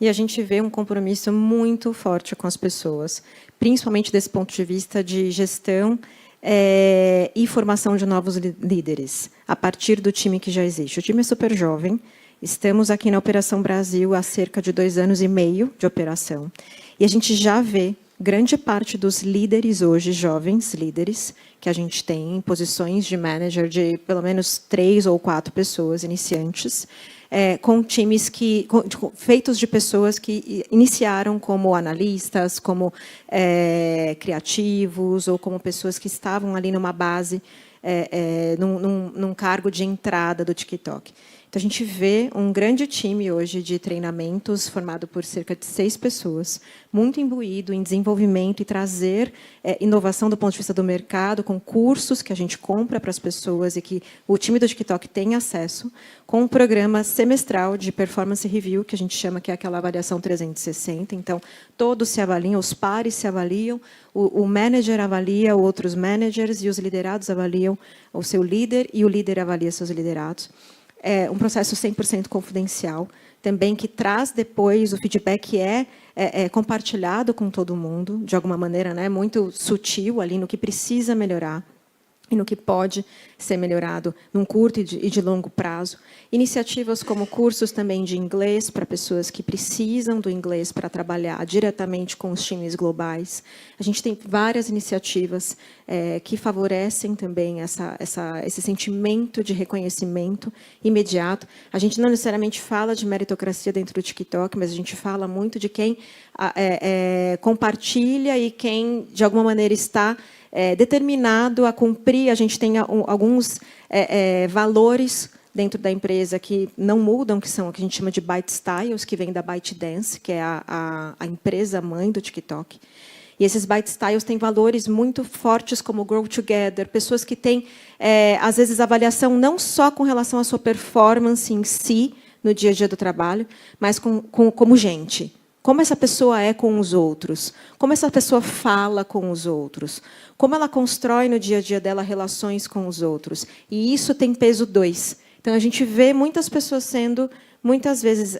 e a gente vê um compromisso muito forte com as pessoas, principalmente desse ponto de vista de gestão e formação de novos líderes, a partir do time que já existe. O time é super jovem. Estamos aqui na Operação Brasil há cerca de 2 anos e meio de operação. E a gente já vê grande parte dos líderes hoje, jovens líderes, que a gente tem em posições de manager de pelo menos 3 ou 4 pessoas iniciantes, com times feitos de pessoas que iniciaram como analistas, como criativos, ou como pessoas que estavam ali numa base, num cargo de entrada do TikTok. Então, a gente vê um grande time hoje de treinamentos formado por cerca de 6 pessoas, muito imbuído em desenvolvimento e trazer inovação do ponto de vista do mercado, com cursos que a gente compra para as pessoas e que o time do TikTok tem acesso, com um programa semestral de performance review, que a gente chama que é aquela avaliação 360. Então, todos se avaliam, os pares se avaliam, o manager avalia outros managers e os liderados avaliam o seu líder e o líder avalia seus liderados. É um processo 100% confidencial, também que traz depois o feedback compartilhado com todo mundo, de alguma maneira, né, muito sutil ali no que precisa melhorar e no que pode ser melhorado num curto e de longo prazo. Iniciativas como cursos também de inglês para pessoas que precisam do inglês para trabalhar diretamente com os times globais. A gente tem várias iniciativas que favorecem também esse sentimento de reconhecimento imediato. A gente não necessariamente fala de meritocracia dentro do TikTok, mas a gente fala muito de quem compartilha e quem, de alguma maneira, está determinado a cumprir. A gente tem alguns valores dentro da empresa que não mudam, que são o que a gente chama de Byte Styles, que vem da ByteDance, que é a empresa mãe do TikTok. E esses Byte Styles têm valores muito fortes, como Grow Together, pessoas que têm, às vezes, avaliação não só com relação à sua performance em si, no dia a dia do trabalho, mas como gente. Como essa pessoa é com os outros, como essa pessoa fala com os outros, como ela constrói no dia a dia dela relações com os outros. E isso tem peso 2. Então, a gente vê muitas pessoas sendo, muitas vezes,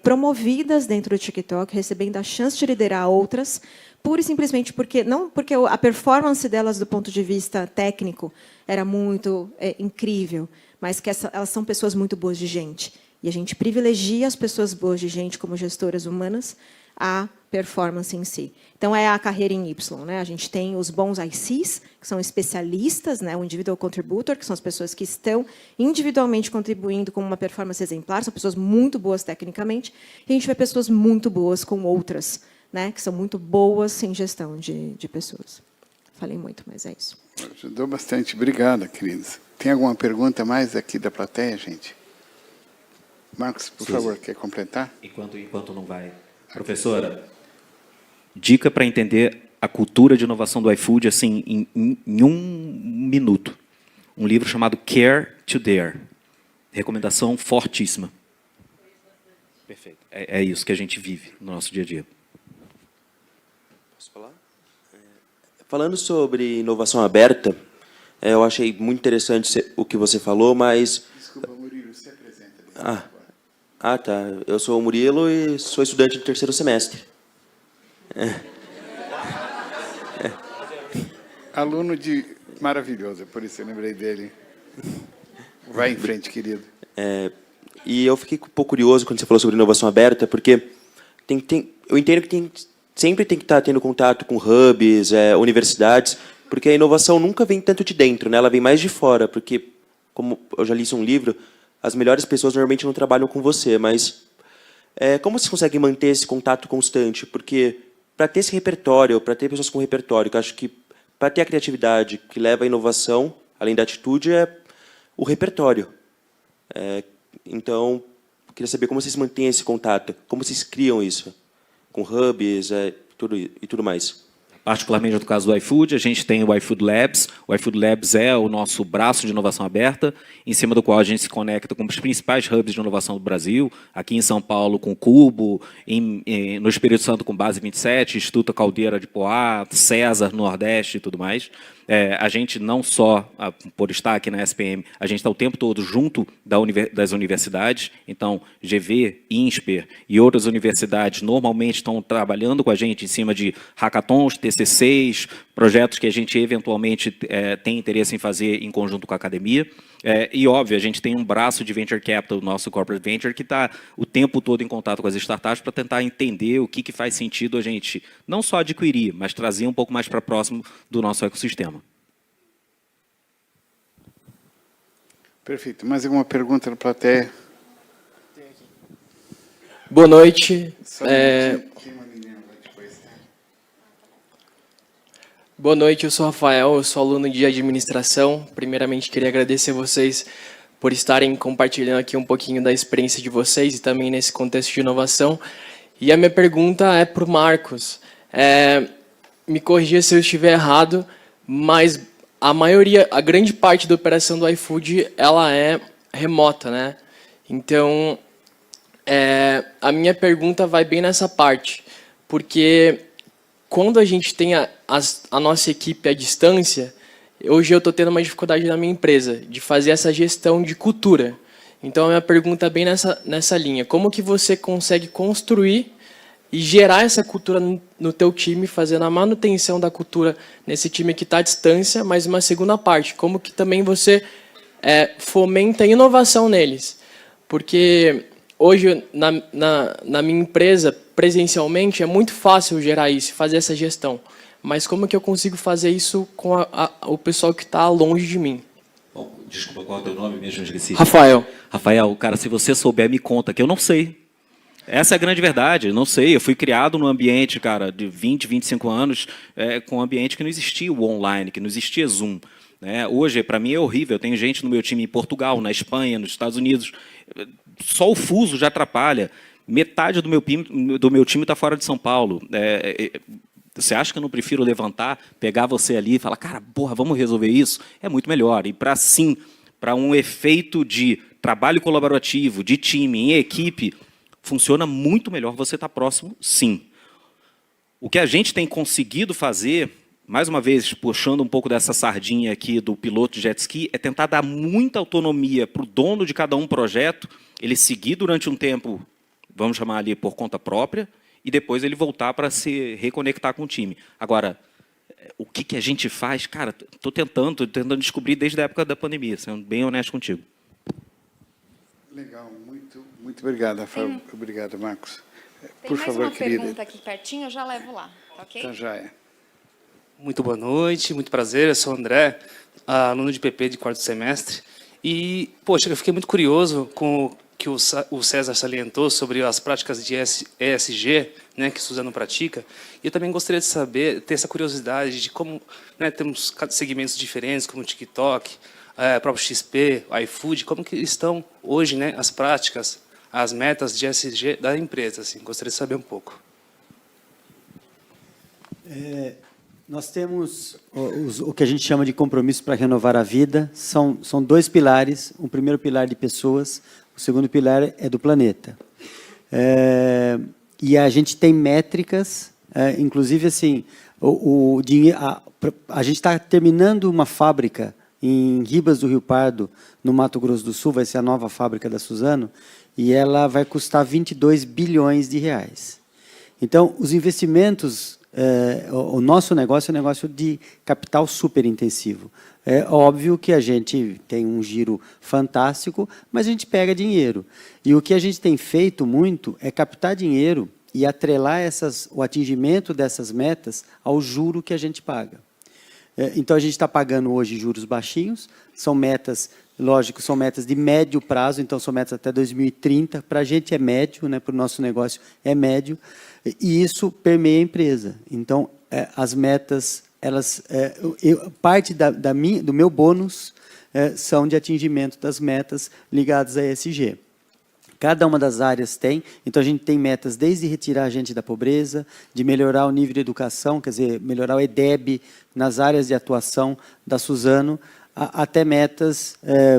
promovidas dentro do TikTok, recebendo a chance de liderar outras, pura e simplesmente porque, não porque a performance delas, do ponto de vista técnico, era muito incrível, mas que elas são pessoas muito boas de gente. E a gente privilegia as pessoas boas de gente como gestoras humanas, a performance em si. Então, é a carreira em Y. Né? A gente tem os bons ICs, que são especialistas, né? O individual contributor, que são as pessoas que estão individualmente contribuindo com uma performance exemplar, são pessoas muito boas tecnicamente, e a gente vê pessoas muito boas com outras, né? Que são muito boas em gestão de pessoas. Falei muito, mas é isso. Ajudou bastante. Obrigada, queridos. Tem alguma pergunta mais aqui da plateia, gente? Marcos, por favor, quer completar? Enquanto não vai. Professora, dica para entender a cultura de inovação do iFood assim, em 1 minuto. Um livro chamado Care to Dare. Recomendação fortíssima. Perfeito. É isso que a gente vive no nosso dia a dia. Posso falar? Falando sobre inovação aberta, eu achei muito interessante o que você falou, mas... Desculpa, Murilo, se apresenta. Tá. Eu sou o Murilo e sou estudante do 3º semestre. Aluno maravilhoso, por isso eu lembrei dele. Vai em frente, querido. E eu fiquei um pouco curioso quando você falou sobre inovação aberta, porque eu entendo que sempre tem que estar tendo contato com hubs, universidades, porque a inovação nunca vem tanto de dentro, né? Ela vem mais de fora, porque, como eu já li isso em um livro, as melhores pessoas normalmente não trabalham com você, mas como você consegue manter esse contato constante? Porque para ter esse repertório, para ter pessoas com repertório, que eu acho que para ter a criatividade que leva à inovação, além da atitude, é o repertório. Então, eu queria saber como vocês mantêm esse contato, como vocês criam isso, com hubs e tudo mais. Particularmente no caso do iFood, a gente tem o iFood Labs. O iFood Labs é o nosso braço de inovação aberta, em cima do qual a gente se conecta com os principais hubs de inovação do Brasil. Aqui em São Paulo, com o Cubo, no Espírito Santo, com Base 27, Instituto Caldeira de Poá, César, Nordeste e tudo mais. A gente não só, por estar aqui na SPM, a gente está o tempo todo junto das universidades. Então, GV, INSPER e outras universidades normalmente estão trabalhando com a gente em cima de hackathons, TCCs, projetos que a gente eventualmente tem interesse em fazer em conjunto com a academia. E, óbvio, a gente tem um braço de Venture Capital, nosso Corporate Venture, que está o tempo todo em contato com as startups para tentar entender o que faz sentido a gente não só adquirir, mas trazer um pouco mais para próximo do nosso ecossistema. Perfeito. Mais alguma pergunta na plateia? Boa noite. Boa noite, eu sou o Rafael, eu sou aluno de administração. Primeiramente, queria agradecer a vocês por estarem compartilhando aqui um pouquinho da experiência de vocês e também nesse contexto de inovação. E a minha pergunta é para o Marcos. Me corrija se eu estiver errado, mas a grande parte da operação do iFood, ela é remota, né? Então, a minha pergunta vai bem nessa parte, porque quando a gente tem a nossa equipe à distância, hoje eu estou tendo uma dificuldade na minha empresa de fazer essa gestão de cultura. Então, a minha pergunta é bem nessa linha. Como que você consegue construir e gerar essa cultura no teu time, fazendo a manutenção da cultura nesse time que está à distância, mas uma segunda parte, como que também você fomenta a inovação neles? Porque hoje, na minha empresa, presencialmente, é muito fácil gerar isso, fazer essa gestão. Mas como que eu consigo fazer isso com o pessoal que está longe de mim? Bom, desculpa, qual é o teu nome mesmo? Esqueci. Rafael. Rafael, cara, se você souber, me conta, que eu não sei. Essa é a grande verdade, eu não sei. Eu fui criado num ambiente, cara, de 20, 25 anos, com um ambiente que não existia o online, que não existia Zoom. Hoje, para mim, é horrível. Eu tenho gente no meu time em Portugal, na Espanha, nos Estados Unidos. Só o fuso já atrapalha. Metade do meu time está fora de São Paulo. Você acha que eu não prefiro levantar, pegar você ali e falar, cara, porra, vamos resolver isso? É muito melhor. E para um efeito de trabalho colaborativo, de time, em equipe, funciona muito melhor você estar próximo, sim. O que a gente tem conseguido fazer, mais uma vez, puxando um pouco dessa sardinha aqui do piloto de jet ski, é tentar dar muita autonomia para o dono de cada projeto, ele seguir durante um tempo, vamos chamar ali por conta própria, e depois ele voltar para se reconectar com o time. Agora, o que a gente faz? Cara, estou tentando descobrir desde a época da pandemia, sendo bem honesto contigo. Legal, muito obrigado, Rafael. Obrigado, Marcos. Tem Por mais favor, uma querida. pergunta aqui pertinho, eu já levo lá, tá ok? Então já é. Muito boa noite, muito prazer. Eu sou o André, aluno de PP de quarto semestre. E, poxa, eu fiquei muito curioso com o que o César salientou sobre as práticas de ESG, né, que Suzano pratica. E eu também gostaria de saber, ter essa curiosidade de como, né, temos segmentos diferentes, como o TikTok, próprio XP, iFood, como que estão hoje, né, as práticas, as metas de ESG da empresa. Assim. Gostaria de saber um pouco. Nós temos o que a gente chama de compromisso para renovar a vida. São 2 pilares. O primeiro pilar de pessoas, o segundo pilar é do planeta. E a gente tem métricas, inclusive assim, a gente está terminando uma fábrica em Ribas do Rio Pardo, no Mato Grosso do Sul, vai ser a nova fábrica da Suzano, e ela vai custar 22 bilhões de reais. Então, os investimentos, o nosso negócio é um negócio de capital super intensivo. É óbvio que a gente tem um giro fantástico, mas a gente pega dinheiro. E o que a gente tem feito muito é captar dinheiro e atrelar o atingimento dessas metas ao juro que a gente paga. Então, a gente está pagando hoje juros baixinhos, são metas, lógico, são metas de médio prazo, então são metas até 2030, para a gente é médio, né, para o nosso negócio é médio, e isso permeia a empresa. Então, as metas, parte do meu bônus são de atingimento das metas ligadas a ESG. Cada uma das áreas tem, então a gente tem metas desde retirar a gente da pobreza, de melhorar o nível de educação, quer dizer, melhorar o EDEB nas áreas de atuação da Suzano, até metas,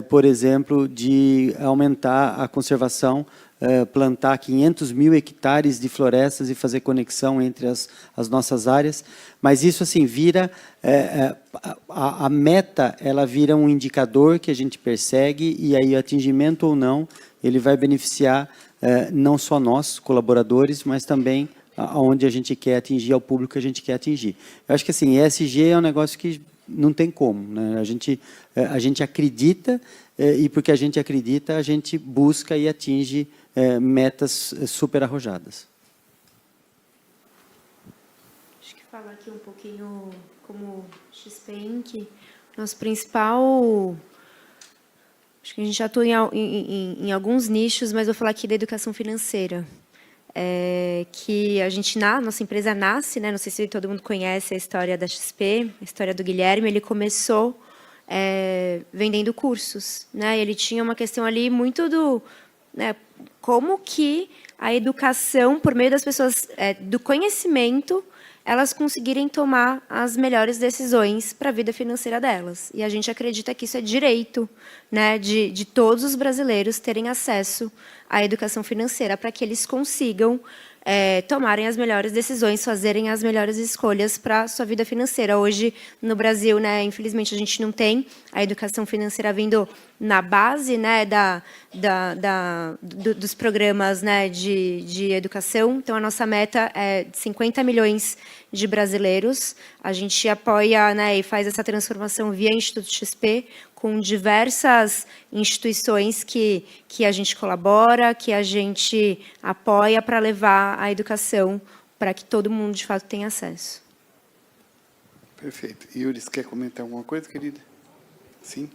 por exemplo, de aumentar a conservação, plantar 500 mil hectares de florestas e fazer conexão entre as nossas áreas. Mas isso assim vira, a meta ela vira um indicador que a gente persegue e aí atingimento ou não, ele vai beneficiar não só nós, colaboradores, mas também aonde a gente quer atingir, ao público que a gente quer atingir. Eu acho que assim, ESG é um negócio que não tem como, né? A gente acredita e porque a gente acredita, a gente busca e atinge metas super arrojadas. Acho que falar aqui um pouquinho como XP Inc. Nosso principal... Acho que a gente atua em alguns nichos, mas vou falar aqui da educação financeira. Que a gente, nossa empresa nasce, né? Não sei se todo mundo conhece a história da XP, a história do Guilherme. Ele começou vendendo cursos, né? Ele tinha uma questão ali muito do, né, como que a educação, por meio das pessoas, do conhecimento, elas conseguirem tomar as melhores decisões para a vida financeira delas. E a gente acredita que isso é direito, né, de todos os brasileiros terem acesso à educação financeira para que eles consigam tomarem as melhores decisões, fazerem as melhores escolhas para a sua vida financeira. Hoje, no Brasil, né, infelizmente, a gente não tem a educação financeira vindo na base, né, dos programas, né, de educação. Então, a nossa meta é 50 milhões de brasileiros. A gente apoia, né, e faz essa transformação via Instituto XP, com diversas instituições que a gente colabora, que a gente apoia para levar a educação para que todo mundo, de fato, tenha acesso. Perfeito. Yuri, quer comentar alguma coisa, querida? Sim?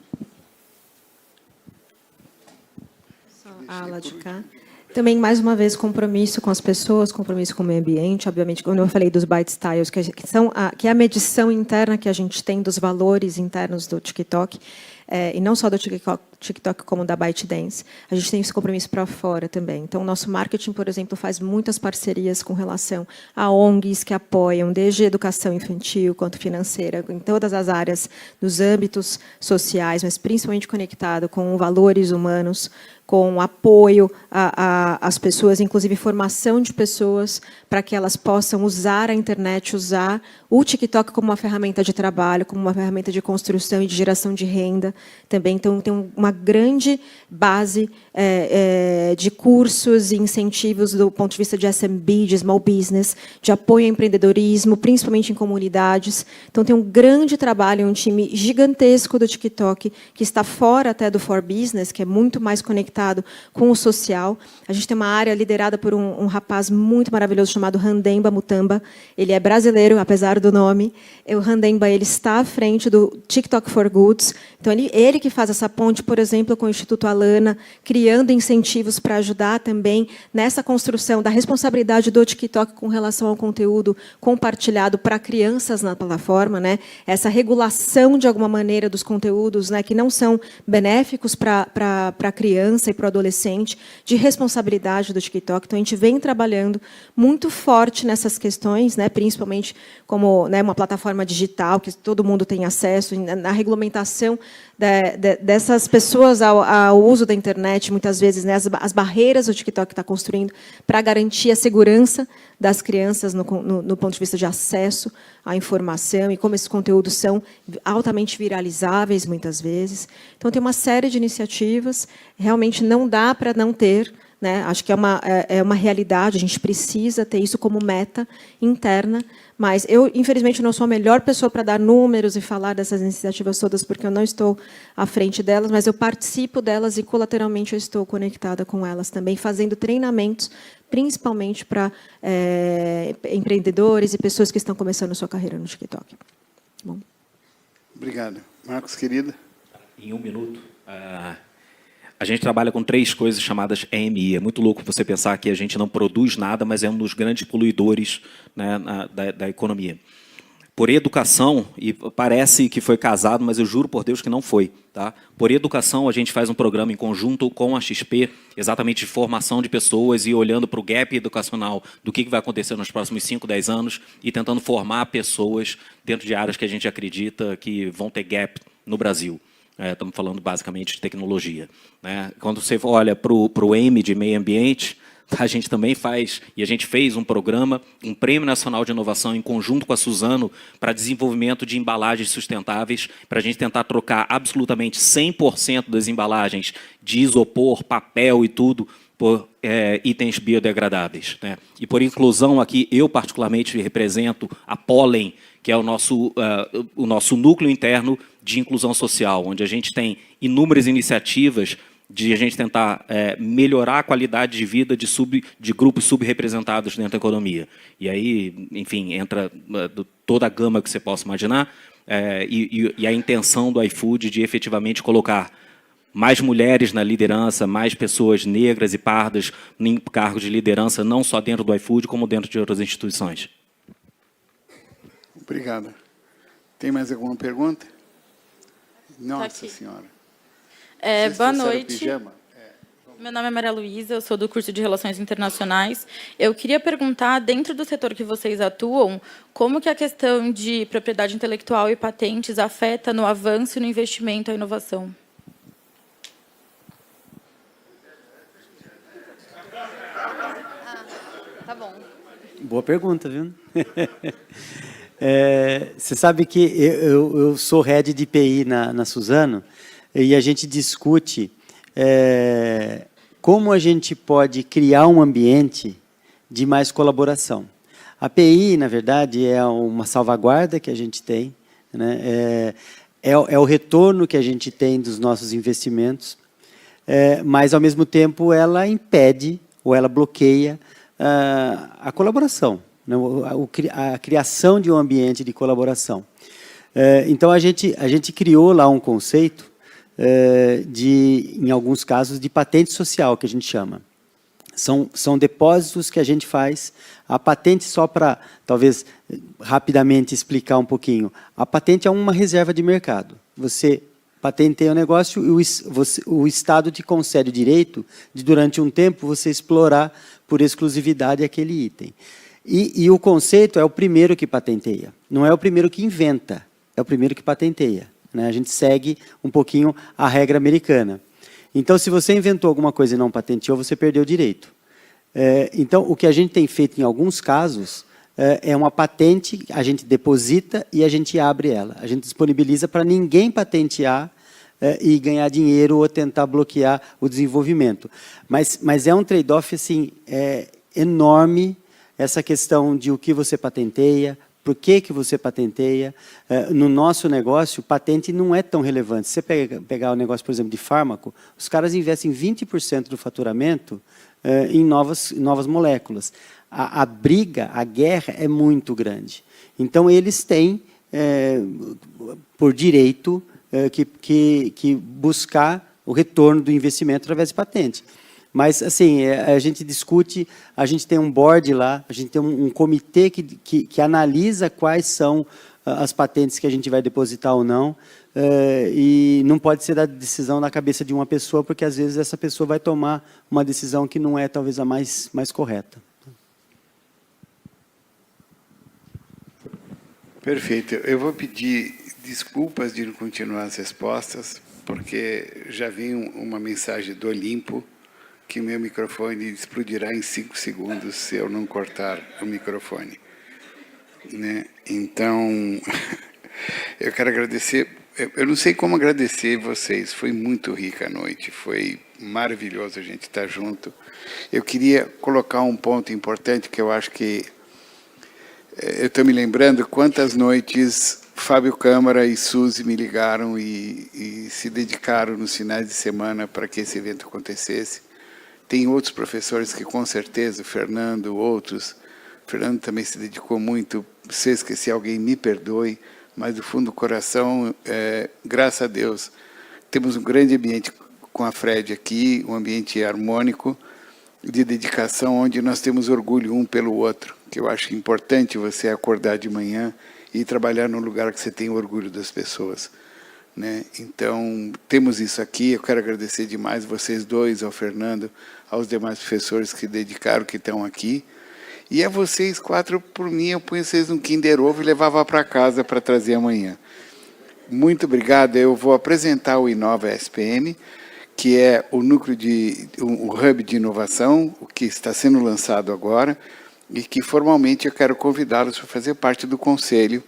A ala de cá. Também, mais uma vez, compromisso com as pessoas, compromisso com o meio ambiente. Obviamente, quando eu falei dos bite styles, que é a medição interna que a gente tem dos valores internos do TikTok, e não só do TikTok como da ByteDance, a gente tem esse compromisso para fora também. Então, o nosso marketing, por exemplo, faz muitas parcerias com relação a ONGs que apoiam, desde educação infantil quanto financeira, em todas as áreas, nos âmbitos sociais, mas principalmente conectado com valores humanos, com apoio às pessoas, inclusive formação de pessoas, para que elas possam usar a internet, usar o TikTok como uma ferramenta de trabalho, como uma ferramenta de construção e de geração de renda. também. Então, tem uma grande base de cursos e incentivos do ponto de vista de SMB, de small business, de apoio ao empreendedorismo, principalmente em comunidades. Então, tem um grande trabalho, um time gigantesco do TikTok, que está fora até do For Business, que é muito mais conectado com o social. A gente tem uma área liderada por um rapaz muito maravilhoso chamado Randemba Mutamba. Ele é brasileiro, apesar do nome. O Randemba, ele está à frente do TikTok for Goods. Então, ele que faz essa ponte, por exemplo, com o Instituto Alana, criando incentivos para ajudar também nessa construção da responsabilidade do TikTok com relação ao conteúdo compartilhado para crianças na plataforma, né? Essa regulação, de alguma maneira, dos conteúdos, né, que não são benéficos para a criança e para o adolescente, de responsabilidade do TikTok. Então, a gente vem trabalhando muito forte nessas questões, né, principalmente como, né, uma plataforma digital, que todo mundo tem acesso, na regulamentação dessas pessoas ao uso da internet, muitas vezes, né, as barreiras o TikTok está construindo para garantir a segurança das crianças no ponto de vista de acesso à informação e como esses conteúdos são altamente viralizáveis, muitas vezes. Então, tem uma série de iniciativas, realmente não dá para não ter, né? Acho que é uma realidade, a gente precisa ter isso como meta interna, mas eu, infelizmente, não sou a melhor pessoa para dar números e falar dessas iniciativas todas, porque eu não estou à frente delas, mas eu participo delas e, colateralmente, eu estou conectada com elas também, fazendo treinamentos, principalmente para empreendedores e pessoas que estão começando sua carreira no TikTok. Bom. Obrigado. Marcos, querida. Em um minuto. A gente trabalha com 3 coisas chamadas EMI. É muito louco você pensar que a gente não produz nada, mas é um dos grandes poluidores, né, da economia. Por educação, e parece que foi casado, mas eu juro por Deus que não foi. Tá? Por educação, a gente faz um programa em conjunto com a XP, exatamente de formação de pessoas e olhando para o gap educacional do que vai acontecer nos próximos 5, 10 anos e tentando formar pessoas dentro de áreas que a gente acredita que vão ter gap no Brasil. Estamos falando basicamente de tecnologia, né? Quando você olha para o EMI de meio ambiente, a gente também faz, e a gente fez um programa, um Prêmio Nacional de Inovação em conjunto com a Suzano para desenvolvimento de embalagens sustentáveis, para a gente tentar trocar absolutamente 100% das embalagens de isopor, papel e tudo por itens biodegradáveis, né? E por inclusão aqui, eu particularmente represento a Pollen, que é o nosso núcleo interno de inclusão social, onde a gente tem inúmeras iniciativas de a gente tentar melhorar a qualidade de vida de grupos subrepresentados dentro da economia. E aí, enfim, entra toda a gama que você possa imaginar, e a intenção do iFood de efetivamente colocar mais mulheres na liderança, mais pessoas negras e pardas em cargos de liderança, não só dentro do iFood, como dentro de outras instituições. Obrigado. Tem mais alguma pergunta? Nossa Senhora. Boa noite. Meu nome é Maria Luísa, eu sou do curso de Relações Internacionais. Eu queria perguntar, dentro do setor que vocês atuam, como que a questão de propriedade intelectual e patentes afeta no avanço e no investimento à inovação? Tá bom. Boa pergunta, viu? Você sabe que eu sou head de IPI na Suzano e a gente discute como a gente pode criar um ambiente de mais colaboração. A API, na verdade, é uma salvaguarda que a gente tem, né? É o retorno que a gente tem dos nossos investimentos, mas, ao mesmo tempo, ela impede ou ela bloqueia a colaboração, né? A criação de um ambiente de colaboração. Então, a gente criou lá um conceito em alguns casos, de patente social, que a gente chama. São depósitos que a gente faz. A patente, só para, talvez, rapidamente explicar um pouquinho, a patente é uma reserva de mercado. Você patenteia o negócio e o Estado te concede o direito de, durante um tempo, você explorar por exclusividade aquele item. E o conceito é o primeiro que patenteia. Não é o primeiro que inventa, é o primeiro que patenteia, né? A gente segue um pouquinho a regra americana. Então, se você inventou alguma coisa e não patenteou, você perdeu o direito. Então, o que a gente tem feito em alguns casos é uma patente, a gente deposita e a gente abre ela. A gente disponibiliza para ninguém patentear e ganhar dinheiro ou tentar bloquear o desenvolvimento. Mas é um trade-off assim, enorme, essa questão de o que você patenteia, por que você patenteia. No nosso negócio, patente não é tão relevante. Se você pegar o negócio, por exemplo, de fármaco, os caras investem 20% do faturamento em novas moléculas. A briga, a guerra é muito grande. Então, eles têm, por direito, que buscar o retorno do investimento através de patente. Mas, assim, a gente discute, a gente tem um board lá, a gente tem um comitê que analisa quais são as patentes que a gente vai depositar ou não, e não pode ser a decisão na cabeça de uma pessoa, porque, às vezes, essa pessoa vai tomar uma decisão que não é, talvez, a mais correta. Perfeito. Eu vou pedir desculpas de não continuar as respostas, porque já vem uma mensagem do Olimpo, que meu microfone explodirá em 5 segundos se eu não cortar o microfone. Né? Então, eu quero agradecer. Eu não sei como agradecer vocês. Foi muito rica a noite. Foi maravilhoso a gente estar junto. Eu queria colocar um ponto importante que eu acho que... Eu estou me lembrando quantas noites Fábio Câmara e Suzy me ligaram e se dedicaram nos finais de semana para que esse evento acontecesse. Tem outros professores que, com certeza, o Fernando, outros. O Fernando também se dedicou muito. Se eu esqueci alguém, me perdoe, mas do fundo do coração, graças a Deus, temos um grande ambiente com a Fred aqui, um ambiente harmônico, de dedicação, onde nós temos orgulho um pelo outro, que eu acho importante você acordar de manhã e trabalhar num lugar que você tem orgulho das pessoas. Né? Então, temos isso aqui. Eu quero agradecer demais vocês dois, ao Fernando, aos demais professores que dedicaram, que estão aqui. E a vocês 4, por mim, eu punho vocês num Kinder Ovo e levava para casa para trazer amanhã. Muito obrigado. Eu vou apresentar o Inova SPM, que é o núcleo o hub de inovação, o que está sendo lançado agora, e que formalmente eu quero convidá-los para fazer parte do conselho,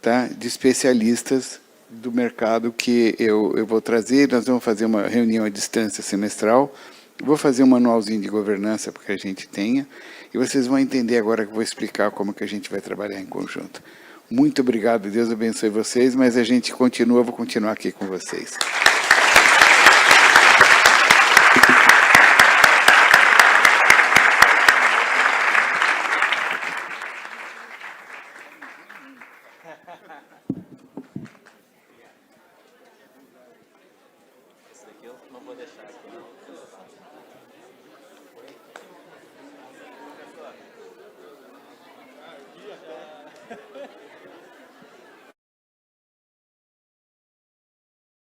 tá, de especialistas do mercado que eu vou trazer. Nós vamos fazer uma reunião à distância semestral, vou fazer um manualzinho de governança para que a gente tenha, e vocês vão entender agora que eu vou explicar como que a gente vai trabalhar em conjunto. Muito obrigado, Deus abençoe vocês, mas a gente continua, vou continuar aqui com vocês.